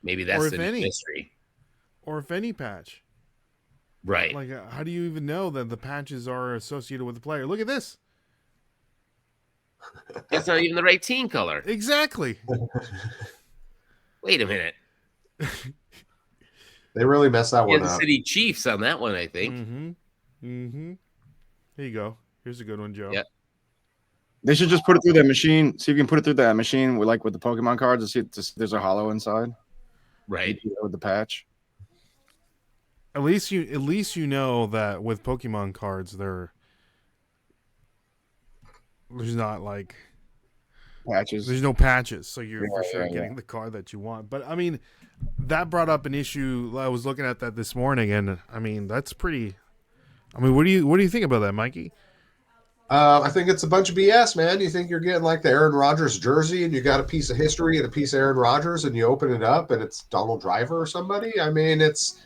Speaker 3: Maybe that's the mystery.
Speaker 1: Or if any patch.
Speaker 3: Right.
Speaker 1: Like, how do you even know that the patches are associated with the player? Look at this.
Speaker 3: It's not even the right team color.
Speaker 1: Exactly.
Speaker 3: Wait a minute.
Speaker 6: They really messed that one up.
Speaker 3: Kansas City Chiefs on that one, I think.
Speaker 1: Mm-hmm. Here you go. Here's a good one, Joe.
Speaker 3: Yep.
Speaker 2: They should just put it through that machine. See if you can put it through that machine with the Pokemon cards and see if there's a hollow inside.
Speaker 3: Right.
Speaker 2: With the patch.
Speaker 1: At least you know that with Pokemon cards there's not like
Speaker 2: patches.
Speaker 1: There's no patches, so you're for sure getting the card that you want. But I mean, that brought up an issue. I was looking at that this morning, and I mean that's pretty. I mean, what do you think about that, Mikey?
Speaker 6: I think it's a bunch of BS, man. You think you're getting like the Aaron Rodgers jersey and you got a piece of history and a piece of Aaron Rodgers and you open it up and it's Donald Driver or somebody? I mean, it's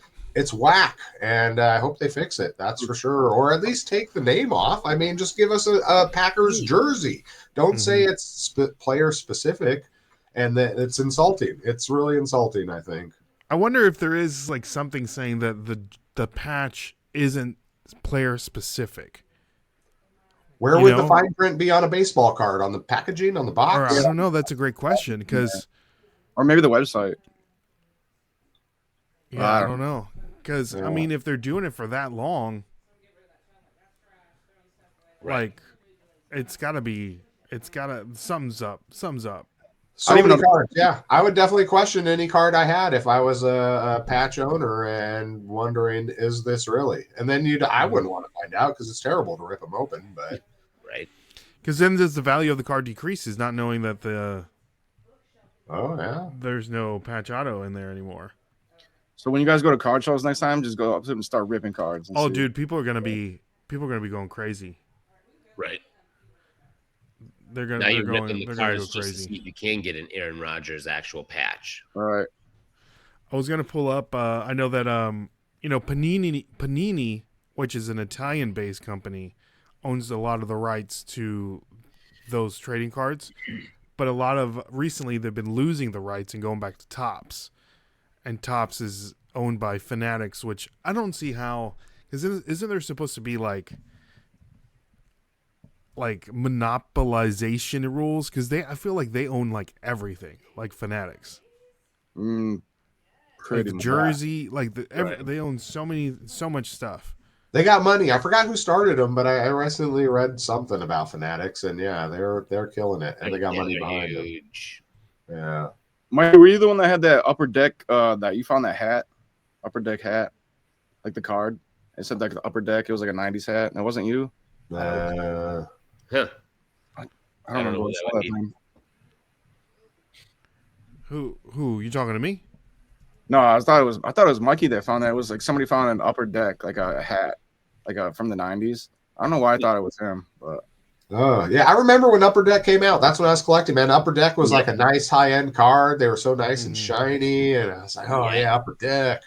Speaker 6: whack, and I hope they fix it. That's for sure. Or at least take the name off. I mean, just give us a Packers jersey. Don't say it's player specific and that it's insulting. It's really insulting, I think.
Speaker 1: I wonder if there is like something saying that the patch isn't player specific.
Speaker 6: Where would the fine print be on a baseball card? On the packaging, on the box?
Speaker 1: Or, I don't know. That's a great question because,
Speaker 2: or maybe the website.
Speaker 1: Yeah, I don't know. Because I mean, if they're doing it for that long, like something's up.
Speaker 6: So many cards. Yeah, I would definitely question any card I had if I was a patch owner and wondering, is this really? And then I wouldn't want to find out because it's terrible to rip them open. But
Speaker 3: right,
Speaker 1: because then the value of the card decreases, not knowing that there's no patch auto in there anymore.
Speaker 2: So when you guys go to card shows next time, just go up to them and start ripping cards.
Speaker 1: Oh, dude, people are gonna be going crazy.
Speaker 3: Right.
Speaker 1: They're going
Speaker 3: now
Speaker 1: to
Speaker 3: you're ripping the cards
Speaker 1: go
Speaker 3: just to
Speaker 1: crazy.
Speaker 3: see if you can get an Aaron Rodgers actual patch.
Speaker 2: All right.
Speaker 1: I was gonna pull up. I know that Panini, which is an Italian-based company, owns a lot of the rights to those trading cards. But recently they've been losing the rights and going back to Topps, and Topps is owned by Fanatics, which I don't see how. Because isn't there supposed to be like monopolization rules? Because I feel like they own like everything, like Fanatics. Like jersey, they own so much stuff.
Speaker 6: They got money. I forgot who started them, but I recently read something about Fanatics, and yeah, they're killing it, and they got money behind them. Yeah.
Speaker 2: Mike, were you the one that had that upper deck? That you found that hat, upper deck hat, like the card? It said like the upper deck. It was like a '90s hat. And it wasn't you.
Speaker 3: Huh.
Speaker 2: I don't remember what that thing.
Speaker 1: Who you talking to me?
Speaker 2: No, I thought it was Mikey that found that. It was like somebody found an upper deck, like a hat, from the '90s. I don't know why I thought it was him, but
Speaker 6: oh yeah, I remember when Upper Deck came out. That's when I was collecting. Man, Upper Deck was like a nice high-end card. They were so nice and shiny, and I was like, oh yeah, Upper Deck.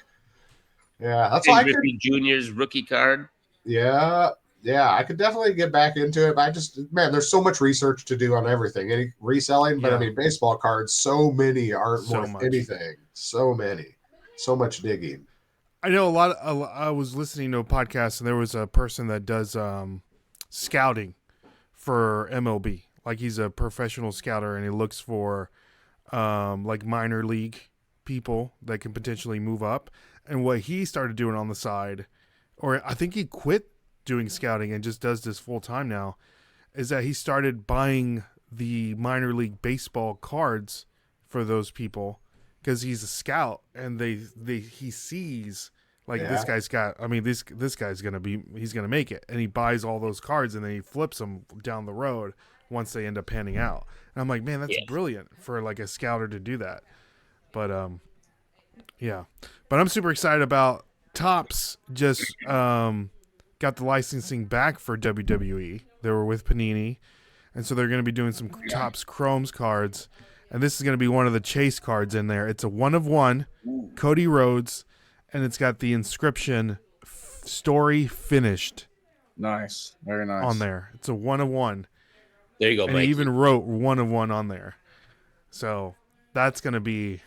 Speaker 6: Yeah, that's like
Speaker 3: Griffey Jr.'s rookie card.
Speaker 6: Yeah, I could definitely get back into it. But there's so much research to do on everything. Any reselling, but I mean, baseball cards, so many aren't worth anything. So many, so much digging.
Speaker 1: I know I was listening to a podcast, and there was a person that does scouting for MLB. Like he's a professional scouter, and he looks for like minor league people that can potentially move up. And what he started doing on the side, or I think he quit doing scouting and just does this full time now, is that he started buying the minor league baseball cards for those people because he's a scout and he sees like this guy's got. I mean, this guy's he's gonna make it, and he buys all those cards and then he flips them down the road once they end up panning out. And I'm like, man, that's brilliant for like a scouter to do that. But yeah, but I'm super excited about Topps just got the licensing back for WWE. They were with Panini, and so they're going to be doing some Topps Chromes cards, and this is going to be one of the chase cards in there. It's a 1-of-1 Cody Rhodes, and it's got the inscription "Story Finished."
Speaker 2: Nice, very nice
Speaker 1: on there. It's a 1-of-1.
Speaker 3: There you go,
Speaker 1: and
Speaker 3: Mikey.
Speaker 1: he even wrote 1-of-1 on there. So that's going to be.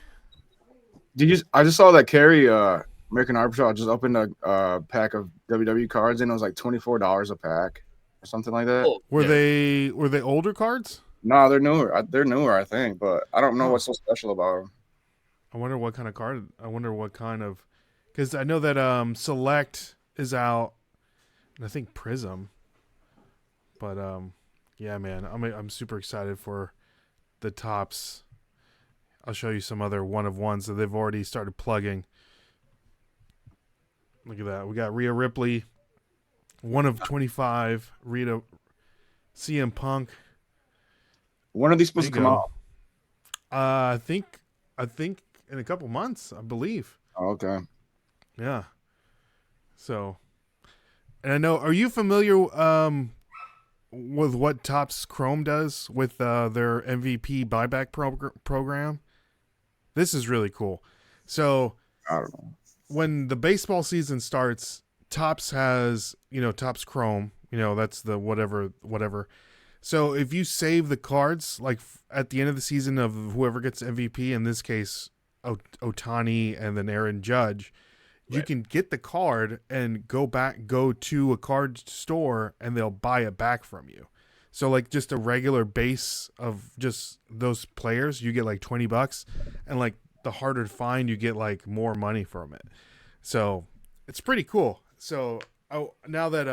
Speaker 2: I just saw that Carrie American Arbitrage just opened a pack of WWE cards, and it was like $24 a pack or something like that.
Speaker 3: Oh,
Speaker 1: Were they older cards?
Speaker 2: No, they're newer. They're newer, I think, but I don't know what's so special about them.
Speaker 1: I wonder what kind of card. I wonder what kind of, because I know that Select is out, and I think Prism. But yeah, man, I'm super excited for the Topps. I'll show you some other 1-of-1s that they've already started plugging. Look at that. We got Rhea Ripley, 1-of-25. Rita, CM Punk.
Speaker 2: When are these supposed to come out?
Speaker 1: I think in a couple months, I believe.
Speaker 2: Oh, okay.
Speaker 1: Yeah. So, and I know, are you familiar with what Topps Chrome does with their MVP buyback program? This is really cool. So,
Speaker 2: I don't know.
Speaker 1: When the baseball season starts, Topps has, Topps Chrome, that's the whatever. So if you save the cards, like at the end of the season of whoever gets MVP, in this case, Ohtani and then Aaron Judge, you can get the card and go to a card store and they'll buy it back from you. So like just a regular base of just those players, you get like $20, and like the harder to find, you get like more money from it. So it's pretty cool. So now that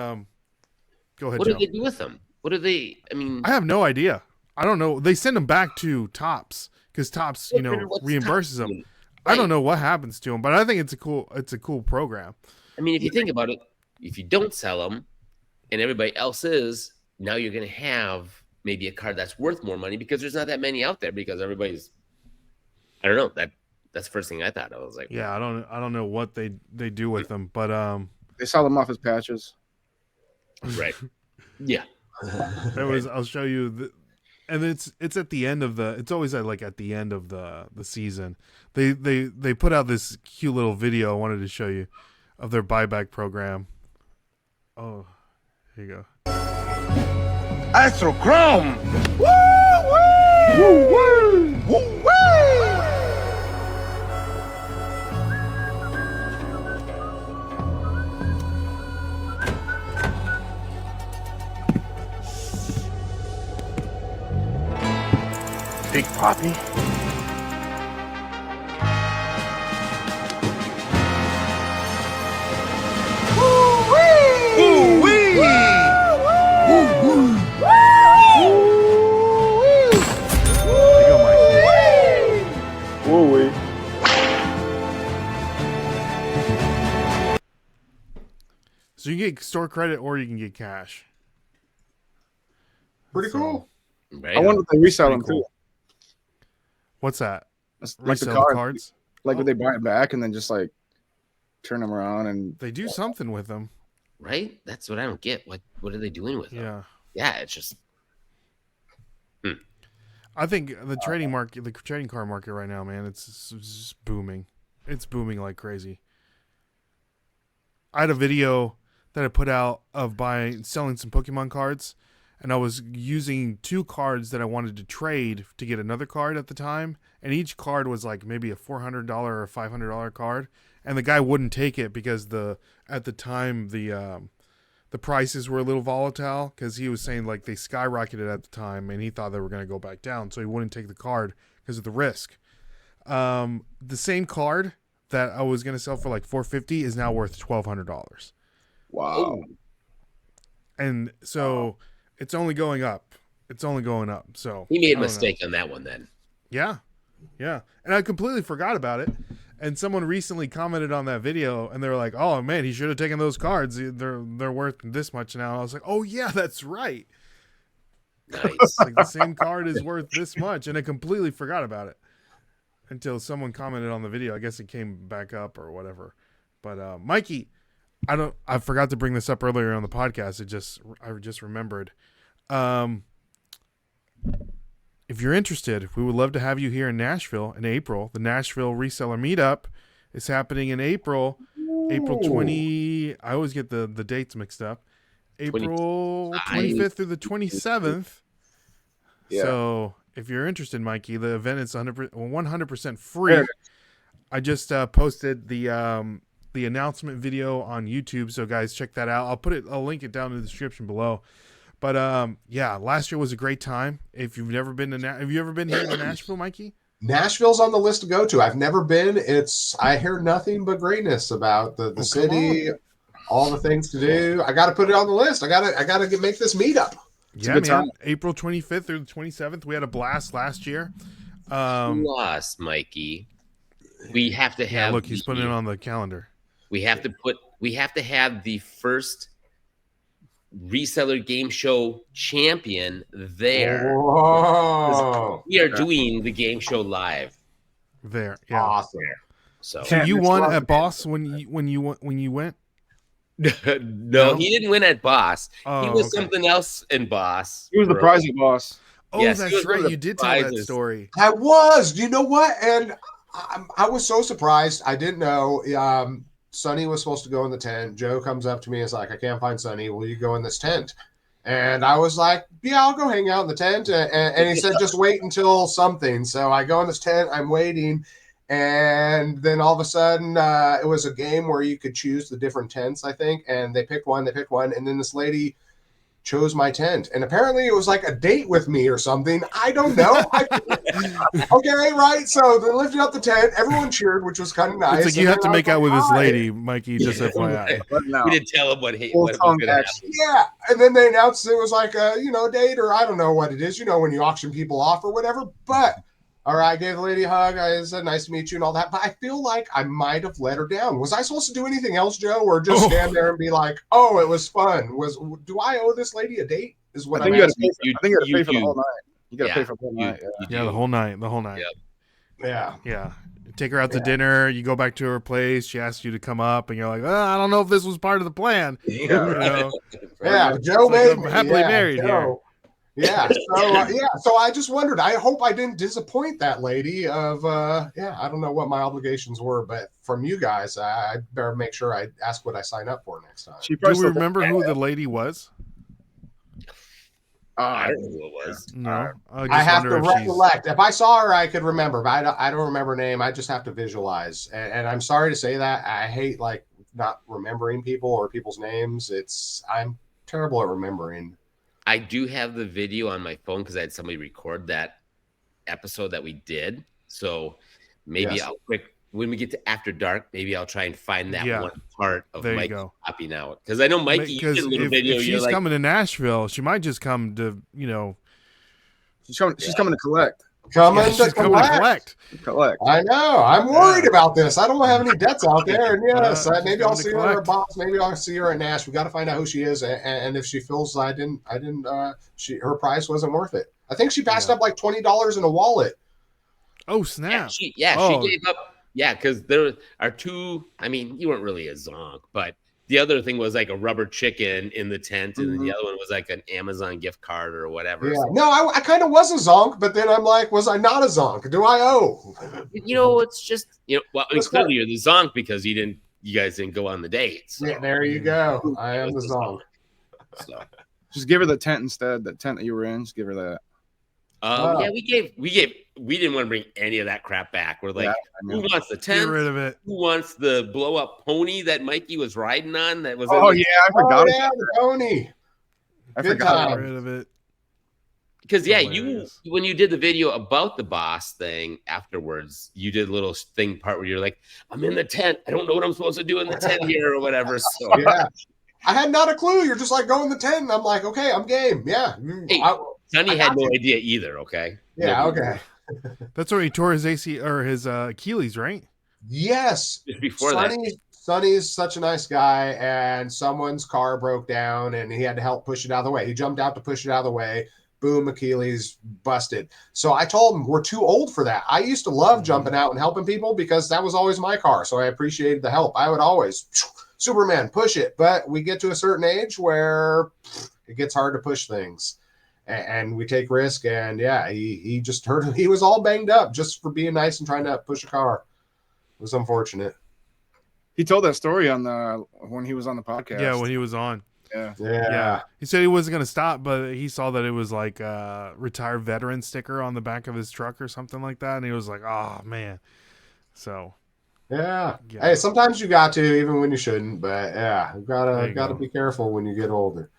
Speaker 1: go ahead.
Speaker 3: What
Speaker 1: Joe.
Speaker 3: do they do with them? What do they? I mean,
Speaker 1: I have no idea. I don't know. They send them back to Topps because Topps, reimburses them.
Speaker 3: Right.
Speaker 1: I don't know what happens to them, but I think it's a cool program.
Speaker 3: I mean, if you think about it, if you don't sell them, and everybody else is, now you're going to have maybe a card that's worth more money because there's not that many out there because everybody's. I don't know. That's the first thing I thought. I was like,
Speaker 1: yeah, I don't know what they do with them, but
Speaker 2: they sell them off as patches.
Speaker 3: right, yeah.
Speaker 1: I'll show you and it's at the end of it's always at the end of the season. They put out this cute little video I wanted to show you of their buyback program. Oh, here you go.
Speaker 5: Astro Chrome. Woo woo! Woo woo! Woo woo! Big Poppy.
Speaker 1: So you can get store credit or you can get cash.
Speaker 6: Pretty cool.
Speaker 3: Right.
Speaker 2: I wonder if they resell them
Speaker 1: cool.
Speaker 2: too.
Speaker 1: What's that?
Speaker 2: Like
Speaker 1: Resell the cards?
Speaker 2: Like would they buy it back and then just like turn them around and
Speaker 1: They do something with them.
Speaker 3: Right? That's what I don't get. What are they doing with them?
Speaker 1: Yeah.
Speaker 3: Yeah, it's just.
Speaker 1: I think the trading card market right now, man, it's just booming. It's booming like crazy. I had a video that I put out of selling some Pokemon cards, and I was using 2 cards that I wanted to trade to get another card at the time, and each card was like maybe a $400 or $500 card, and the guy wouldn't take it because at the time the prices were a little volatile because he was saying like they skyrocketed at the time and he thought they were going to go back down, so he wouldn't take the card because of the risk. The same card that I was gonna sell for like $450 is now worth $1,200.
Speaker 2: Wow.
Speaker 1: And so it's only going up. It's only going up. So
Speaker 3: He made
Speaker 1: I
Speaker 3: a
Speaker 1: don't know.
Speaker 3: mistake on that one then.
Speaker 1: Yeah. Yeah. And I completely forgot about it. And someone recently commented on that video and they were like, oh man, he should have taken those cards. They're worth this much now. And I was like, oh yeah, that's right.
Speaker 3: Nice.
Speaker 1: Like the same card is worth this much. And I completely forgot about it until someone commented on the video. I guess it came back up or whatever. But Mikey, I forgot to bring this up earlier on the podcast. I just remembered. If you're interested, we would love to have you here in Nashville in April. The Nashville Reseller Meetup is happening in April. April 20. I always get the dates mixed up. April 25th through the 27th.
Speaker 2: Yeah.
Speaker 1: So if you're interested, Mikey, the event is 100% free. I just posted the announcement video on YouTube. So guys, check that out. I'll link it down in the description below. But yeah, last year was a great time. If you've never been to, have you ever been here to Nashville, Mikey?
Speaker 6: Nashville's on the list to go to. I've never been. I hear nothing but greatness about the city, all the things to do. I got to put it on the list. I got to make this meetup.
Speaker 1: Yeah, man. Time. April 25th through the 27th. We had a blast last year.
Speaker 3: Lost, Mikey. We have to have.
Speaker 1: Yeah, look, he's putting it on the calendar.
Speaker 3: We have to have the first reseller game show champion there.
Speaker 6: Whoa.
Speaker 3: We are doing the game show live
Speaker 1: there. Yeah.
Speaker 6: Awesome.
Speaker 3: So
Speaker 1: you won at Boss when you went?
Speaker 3: No, he didn't win at Boss.
Speaker 1: Oh,
Speaker 3: he was something else in Boss.
Speaker 2: He was the prize at Boss.
Speaker 1: Oh,
Speaker 3: Yes,
Speaker 1: that's right. You did tell that story.
Speaker 6: I was. You know what? And I was so surprised. I didn't know. Sonny was supposed to go in the tent. Joe comes up to me and is like, I can't find Sonny. Will you go in this tent? And I was like, yeah, I'll go hang out in the tent. And he said, just wait until something. So I go in this tent. I'm waiting. And then all of a sudden, it was a game where you could choose the different tents, I think. And they picked one. And then this lady chose my tent. And apparently it was like a date with me or something. I don't know. Okay, right. So they lifted up the tent. Everyone cheered, which was kind of nice.
Speaker 1: It's like you have to make out with this lady, Mikey, just FYI.
Speaker 3: We didn't tell him what was going to happen.
Speaker 6: Yeah. And then they announced it was like a, date, or I don't know what it is, when you auction people off or whatever. But all right, I gave the lady a hug. I said, nice to meet you and all that. But I feel like I might have let her down. Was I supposed to do anything else, Joe, or just stand there and be like, oh, it was fun? Do I owe this lady a date? Is what I think you got
Speaker 2: to pay for the whole night. You got to pay for the whole night.
Speaker 1: Yeah, the whole night. The whole night.
Speaker 6: Yeah.
Speaker 1: Yeah. Take her out to dinner. You go back to her place. She asks you to come up, and you're like, I don't know if this was part of the plan.
Speaker 6: Yeah. Joe made me
Speaker 1: happily married here.
Speaker 6: Yeah. So I just wondered. I hope I didn't disappoint that lady. I don't know what my obligations were, but from you guys, I better make sure I ask what I sign up for next time.
Speaker 1: Do we remember who the lady was?
Speaker 3: I don't know who it was.
Speaker 1: No,
Speaker 6: I have to recollect. If I saw her, I could remember, but I don't remember her name. I just have to visualize. And I'm sorry to say that. I hate not remembering people or people's names. I'm terrible at remembering.
Speaker 3: I do have the video on my phone because I had somebody record that episode that we did. So maybe when we get to After Dark, maybe I'll try and find that one part of Mikey popping out. Because I know Mikey, you did a little video.
Speaker 1: If she's coming to Nashville, she might just come to,
Speaker 2: She's coming to collect.
Speaker 6: Coming to collect. I know. I'm worried about this. I don't have any debts out there. And maybe I'll see her at Boss. Maybe I'll see her at Nash. We got to find out who she is, and if she feels her price wasn't worth it. I think she passed up like $20 in a wallet.
Speaker 1: Oh snap!
Speaker 3: She gave up. Yeah, because there are two. I mean, you weren't really a zonk, but the other thing was like a rubber chicken in the tent, and then the other one was like an Amazon gift card or whatever.
Speaker 6: Yeah. No, I kind of was a zonk, but then I'm like, was I not a zonk? Do I owe?
Speaker 3: It's just clearly you're the zonk because you guys didn't go on the dates. So.
Speaker 6: Yeah, there you go. I am the zonk.
Speaker 2: So just give her the tent instead. The tent that you were in, just give her that.
Speaker 3: Yeah, we didn't want to bring any of that crap back. We're like, who wants the tent?
Speaker 1: Get rid of it.
Speaker 3: Who wants the blow up pony that Mikey was riding on? That was
Speaker 6: I forgot. The pony.
Speaker 2: I forgot.
Speaker 1: Get rid of it.
Speaker 3: Because yeah,
Speaker 1: Hilarious.
Speaker 3: when you did the video about the boss thing afterwards, you did a little thing part where you're like, I'm in the tent. I don't know what I'm supposed to do in the tent here or whatever. So
Speaker 6: Yeah. I had not a clue. You're just like, go in the tent. And I'm like, okay, I'm game. Yeah.
Speaker 3: hey, Sonny had no idea either. Okay.
Speaker 6: Yeah.
Speaker 3: Nobody-
Speaker 6: Okay.
Speaker 1: That's where he tore his AC or his Achilles, right?
Speaker 6: Yes.
Speaker 3: Just before that.
Speaker 6: Sonny's such a nice guy, and someone's car broke down and he had to help push it out of the way. He jumped out to push it out of the way. Boom, Achilles busted. So I told him we're too old for that. I used to love jumping out and helping people because that was always my car. So I appreciated the help. I would always Superman push it, but we get to a certain age where it gets hard to push things. And we take risk. And yeah, he just hurt. He was all banged up just for being nice and trying to push a car. It was unfortunate.
Speaker 2: He told that story on when he was on the podcast.
Speaker 1: Yeah, when he was on.
Speaker 6: Yeah.
Speaker 1: He said he wasn't going to stop, but he saw that it was like a retired veteran sticker on the back of his truck or something like that. And he was like, oh, man. So.
Speaker 6: Yeah. Hey, sometimes you got to, even when you shouldn't. But yeah, you gotta be careful when you get older.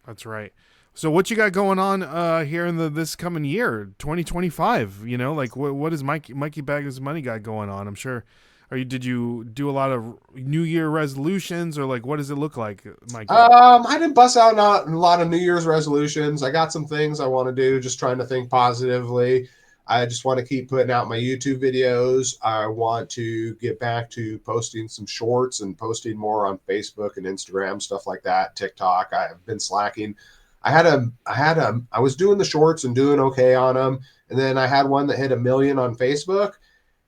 Speaker 1: That's right. So what you got going on here in this coming year, 2025? You know, like what is Mikey Bags of Money got going on? I'm sure. Did you do a lot of New Year resolutions, or like what does it look like, Mikey?
Speaker 6: I didn't bust out a lot of New Year's resolutions. I got some things I want to do, just trying to think positively. I just want to keep putting out my YouTube videos. I want to get back to posting some shorts and posting more on Facebook and Instagram, stuff like that. TikTok. I've been slacking. I was doing the shorts and doing okay on them. And then I had one that hit 1 million on Facebook.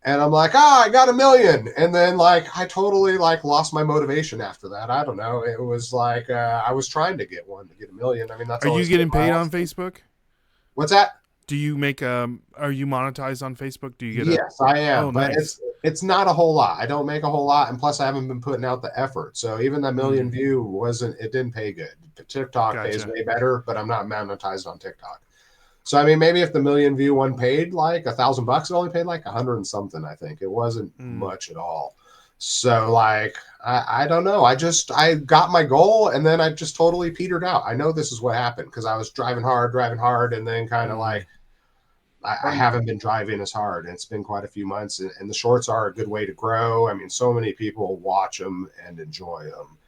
Speaker 6: And I'm like, I got 1 million. And then like, I totally like lost my motivation after that. I don't know. It was like, I was trying to get 1 million. I mean, that's
Speaker 1: Are you getting paid on Facebook?
Speaker 6: What's that?
Speaker 1: Do you make are you monetized on Facebook? Do you get
Speaker 6: Yes, I am.
Speaker 1: Oh,
Speaker 6: but
Speaker 1: nice.
Speaker 6: it's not a whole lot. I don't make a whole lot, and plus I haven't been putting out the effort. So even that 1 million view didn't pay good. TikTok pays way better, but I'm not monetized on TikTok. So I mean, maybe if the 1 million view one paid like $1,000, it only paid like 100 and something. I think it wasn't much at all. So like, I don't know. I got my goal and then I just totally petered out. I know this is what happened because I was driving hard, and then kind of like I haven't been driving as hard. And it's been quite a few months, and the shorts are a good way to grow. I mean, so many people watch them and enjoy them.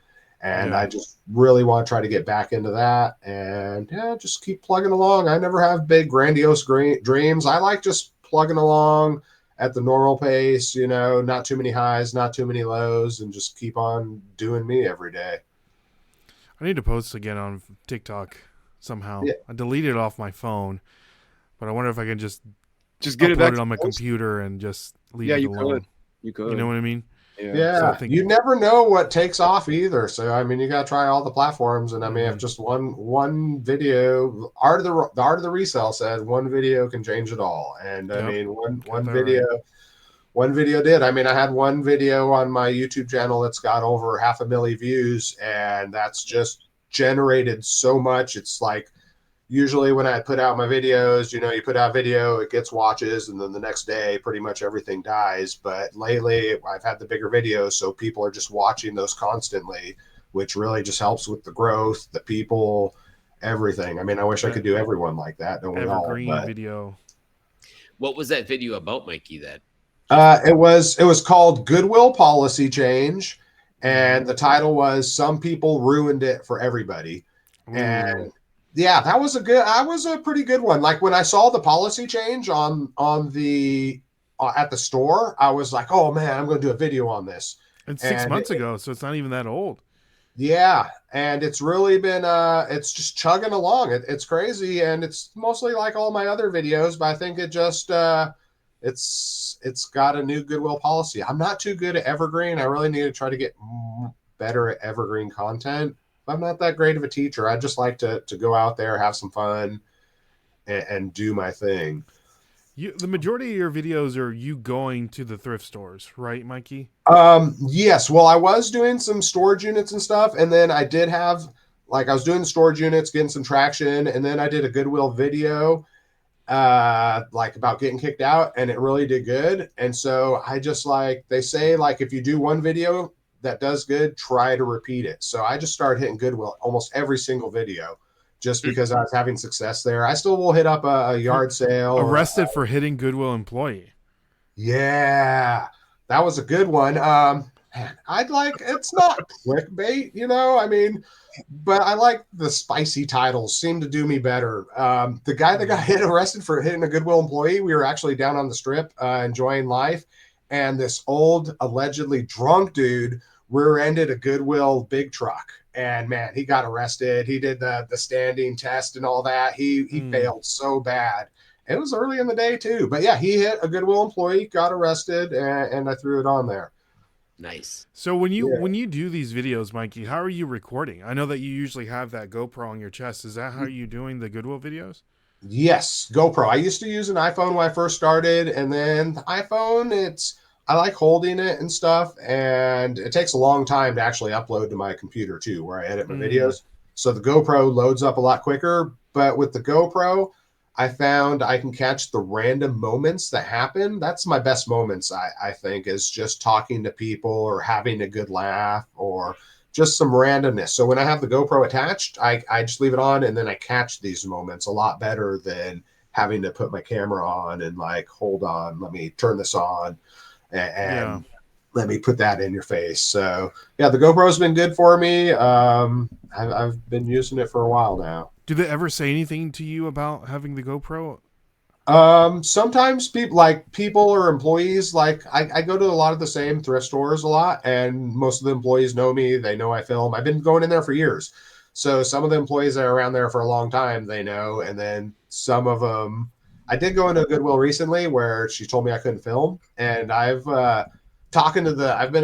Speaker 6: And I just really want to try to get back into that and just keep plugging along. I never have big grandiose dreams. I like just plugging along at the normal pace, you know, not too many highs, not too many lows, and just keep on doing me every day.
Speaker 1: I need to post again on TikTok somehow.
Speaker 6: Yeah.
Speaker 1: I deleted it off my phone, but I wonder if I can just
Speaker 2: get
Speaker 1: upload it on my computer and just leave it alone.
Speaker 2: You could.
Speaker 1: You know what I mean?
Speaker 6: Yeah,
Speaker 1: So
Speaker 6: you never know what takes off either. So I mean, you got to try all the platforms. And I mean, if just one video, the art of the resell said one video can change it all. And I mean, one video did. I mean, I had one video on my YouTube channel that's got over 500,000 views, and that's just generated so much. It's like, usually when I put out my videos, you know, you put out video, it gets watches, and then the next day pretty much everything dies. But lately I've had the bigger videos, so people are just watching those constantly, which really just helps with the growth, the people, everything. I mean, I wish I could do everyone like that. Don't we all?
Speaker 1: Evergreen video.
Speaker 3: What was that video about, Mikey? That
Speaker 6: it was called Goodwill Policy Change, and the title was "Some People Ruined It for Everybody." And yeah, that was a pretty good one. Like when I saw the policy change on the at the store, I was like, oh man, I'm going to do a video on this.
Speaker 1: And 6 months ago, so it's not even that old.
Speaker 6: Yeah, and it's really been it's just chugging along. It's crazy, and it's mostly like all my other videos, but I think it just it's got a new Goodwill policy. I'm not too good at evergreen. I really need to try to get better at evergreen content. I'm not that great of a teacher. I just like to go out there, have some fun, and do my thing.
Speaker 1: The majority of your videos are you going to the thrift stores, right, Mikey?
Speaker 6: Yes. Well, I was doing some storage units and stuff, and then I did have, like, I was doing the storage units, getting some traction, and then I did a Goodwill video, like about getting kicked out, and it really did good. And so I just, like, they say, like, if you do one video that does good, try to repeat it. So I just started hitting Goodwill almost every single video just because I was having success there. I still will hit up a yard sale.
Speaker 1: Arrested for hitting Goodwill employee.
Speaker 6: Yeah, that was a good one. Man, it's not clickbait, I mean, but I like the spicy titles seem to do me better. The guy that got arrested for hitting a Goodwill employee, we were actually down on the strip enjoying life, and this old allegedly drunk dude rear-ended a Goodwill big truck, and man, he got arrested. He did the standing test and all that. He failed so bad. It was early in the day too, but yeah, he hit a Goodwill employee, got arrested, and I threw it on there.
Speaker 3: Nice.
Speaker 1: So when you do these videos, Mikey, how are you recording? I know that you usually have that GoPro on your chest. Is that how you're doing the Goodwill videos?
Speaker 6: Yes, GoPro. I used to use an iPhone when I first started, and then the iPhone, I like holding it and stuff, and it takes a long time to actually upload to my computer too, where I edit my videos. So the GoPro loads up a lot quicker, but with the GoPro, I found I can catch the random moments that happen. That's my best moments, I think, is just talking to people or having a good laugh or just some randomness. So when I have the GoPro attached, I just leave it on, and then I catch these moments a lot better than having to put my camera on and hold on, let me turn this on and let me put that in your face. So yeah, the GoPro's been good for me. I've been using it for a while now.
Speaker 1: Do they ever say anything to you about having the GoPro?
Speaker 6: Sometimes people or employees, I go to a lot of the same thrift stores a lot, and most of the employees know me. They know I film. I've been going in there for years. So some of the employees that are around there for a long time, they know. And then some of them, I did go into Goodwill recently where she told me I couldn't film. And I've been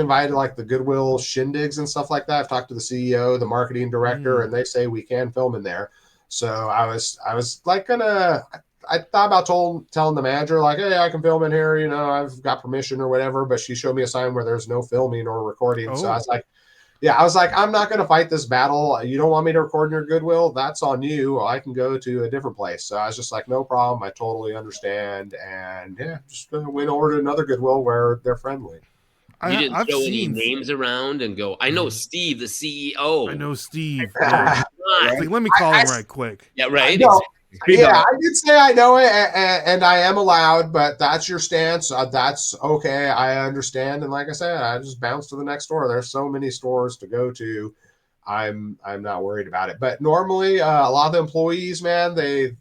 Speaker 6: invited to the Goodwill shindigs and stuff like that. I've talked to the CEO, the marketing director, and they say we can film in there. So I was I thought about telling the manager, hey, I can film in here, I've got permission or whatever, but she showed me a sign where there's no filming or recording. Oh. So I was like, I'm not going to fight this battle. You don't want me to record in your Goodwill? That's on you. I can go to a different place. So I was just like, no problem. I totally understand. And yeah, just went over to another Goodwill where they're friendly.
Speaker 3: You didn't throw any names around and go, I know Steve, the CEO.
Speaker 1: I know Steve. Let me call him right quick.
Speaker 3: Yeah, right.
Speaker 6: Yeah, I did say I know it, and I am allowed, but that's your stance. That's okay. I understand. And like I said, I just bounce to the next store. There's so many stores to go to. I'm not worried about it. But normally, a lot of the employees, man, they've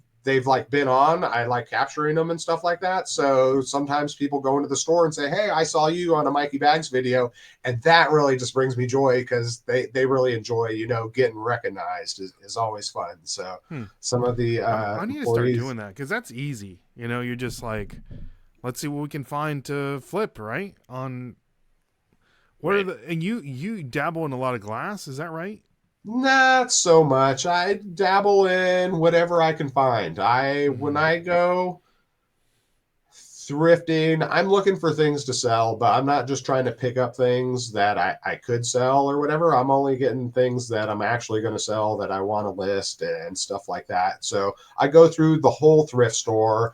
Speaker 6: been on. I like capturing them and stuff like that. So sometimes people go into the store and say, hey, I saw you on a Mikey Bags video. And that really just brings me joy because they really enjoy, getting recognized is always fun. So some of the
Speaker 1: I need to start doing that because that's easy. You're just let's see what we can find to flip, right? On what are and you dabble in a lot of glass, is that right?
Speaker 6: Not so much. I dabble in whatever I can find. When I go thrifting, I'm looking for things to sell, but I'm not just trying to pick up things that I could sell or whatever. I'm only getting things that I'm actually going to sell that I want to list and stuff like that. So I go through the whole thrift store,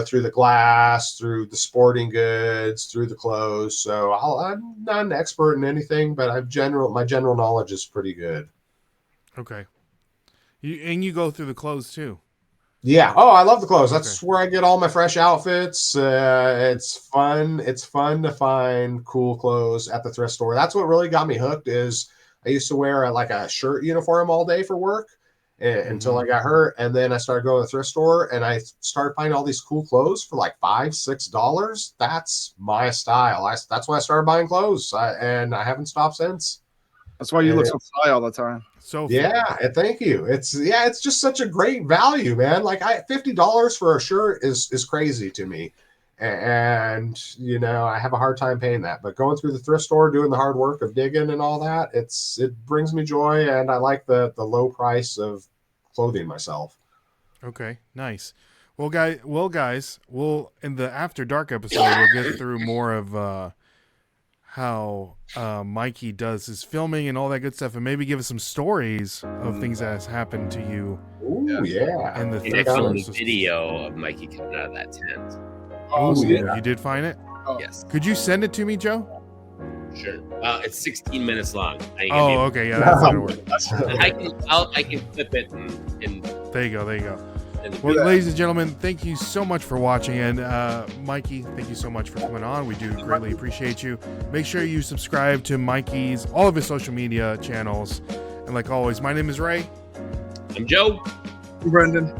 Speaker 6: through the glass, through the sporting goods, through the clothes. So I'm not an expert in anything, but my general knowledge is pretty good.
Speaker 1: Okay. You go through the clothes too.
Speaker 6: Yeah. Oh, I love the clothes. That's where I get all my fresh outfits. It's fun. It's fun to find cool clothes at the thrift store. That's what really got me hooked. Is I used to wear a shirt uniform all day for work until I got hurt, and then I started going to the thrift store, and I started finding all these cool clothes for $5-6. That's my style. That's when I started buying clothes, and I haven't stopped since.
Speaker 2: That's why you look so fly all the time.
Speaker 1: So
Speaker 6: yeah, thank you. It's just such a great value, man. $50 for a shirt is crazy to me, and I have a hard time paying that. But going through the thrift store, doing the hard work of digging and all that, it brings me joy, and I like the low price of clothing myself.
Speaker 1: Okay, nice. Well, guys, we'll in the After Dark episode we'll get through more of how Mikey does his filming and all that good stuff, and maybe give us some stories of things that has happened to you.
Speaker 6: Ooh, yeah.
Speaker 1: And the
Speaker 3: thrift video of Mikey coming out of that tent.
Speaker 1: Oh, yeah. You did find it?
Speaker 3: Yes.
Speaker 1: Could you send it to me, Joe?
Speaker 3: Sure. It's 16 minutes long.
Speaker 1: Oh, okay. Yeah, that's not work.
Speaker 3: I can flip it and
Speaker 1: There you go.
Speaker 3: and
Speaker 1: Well, ladies and gentlemen, thank you so much for watching. And Mikey, thank you so much for coming on. We do greatly appreciate you. Make sure you subscribe to Mikey's, all of his social media channels. And like always, my name is Ray.
Speaker 3: I'm Joe.
Speaker 2: Brendan.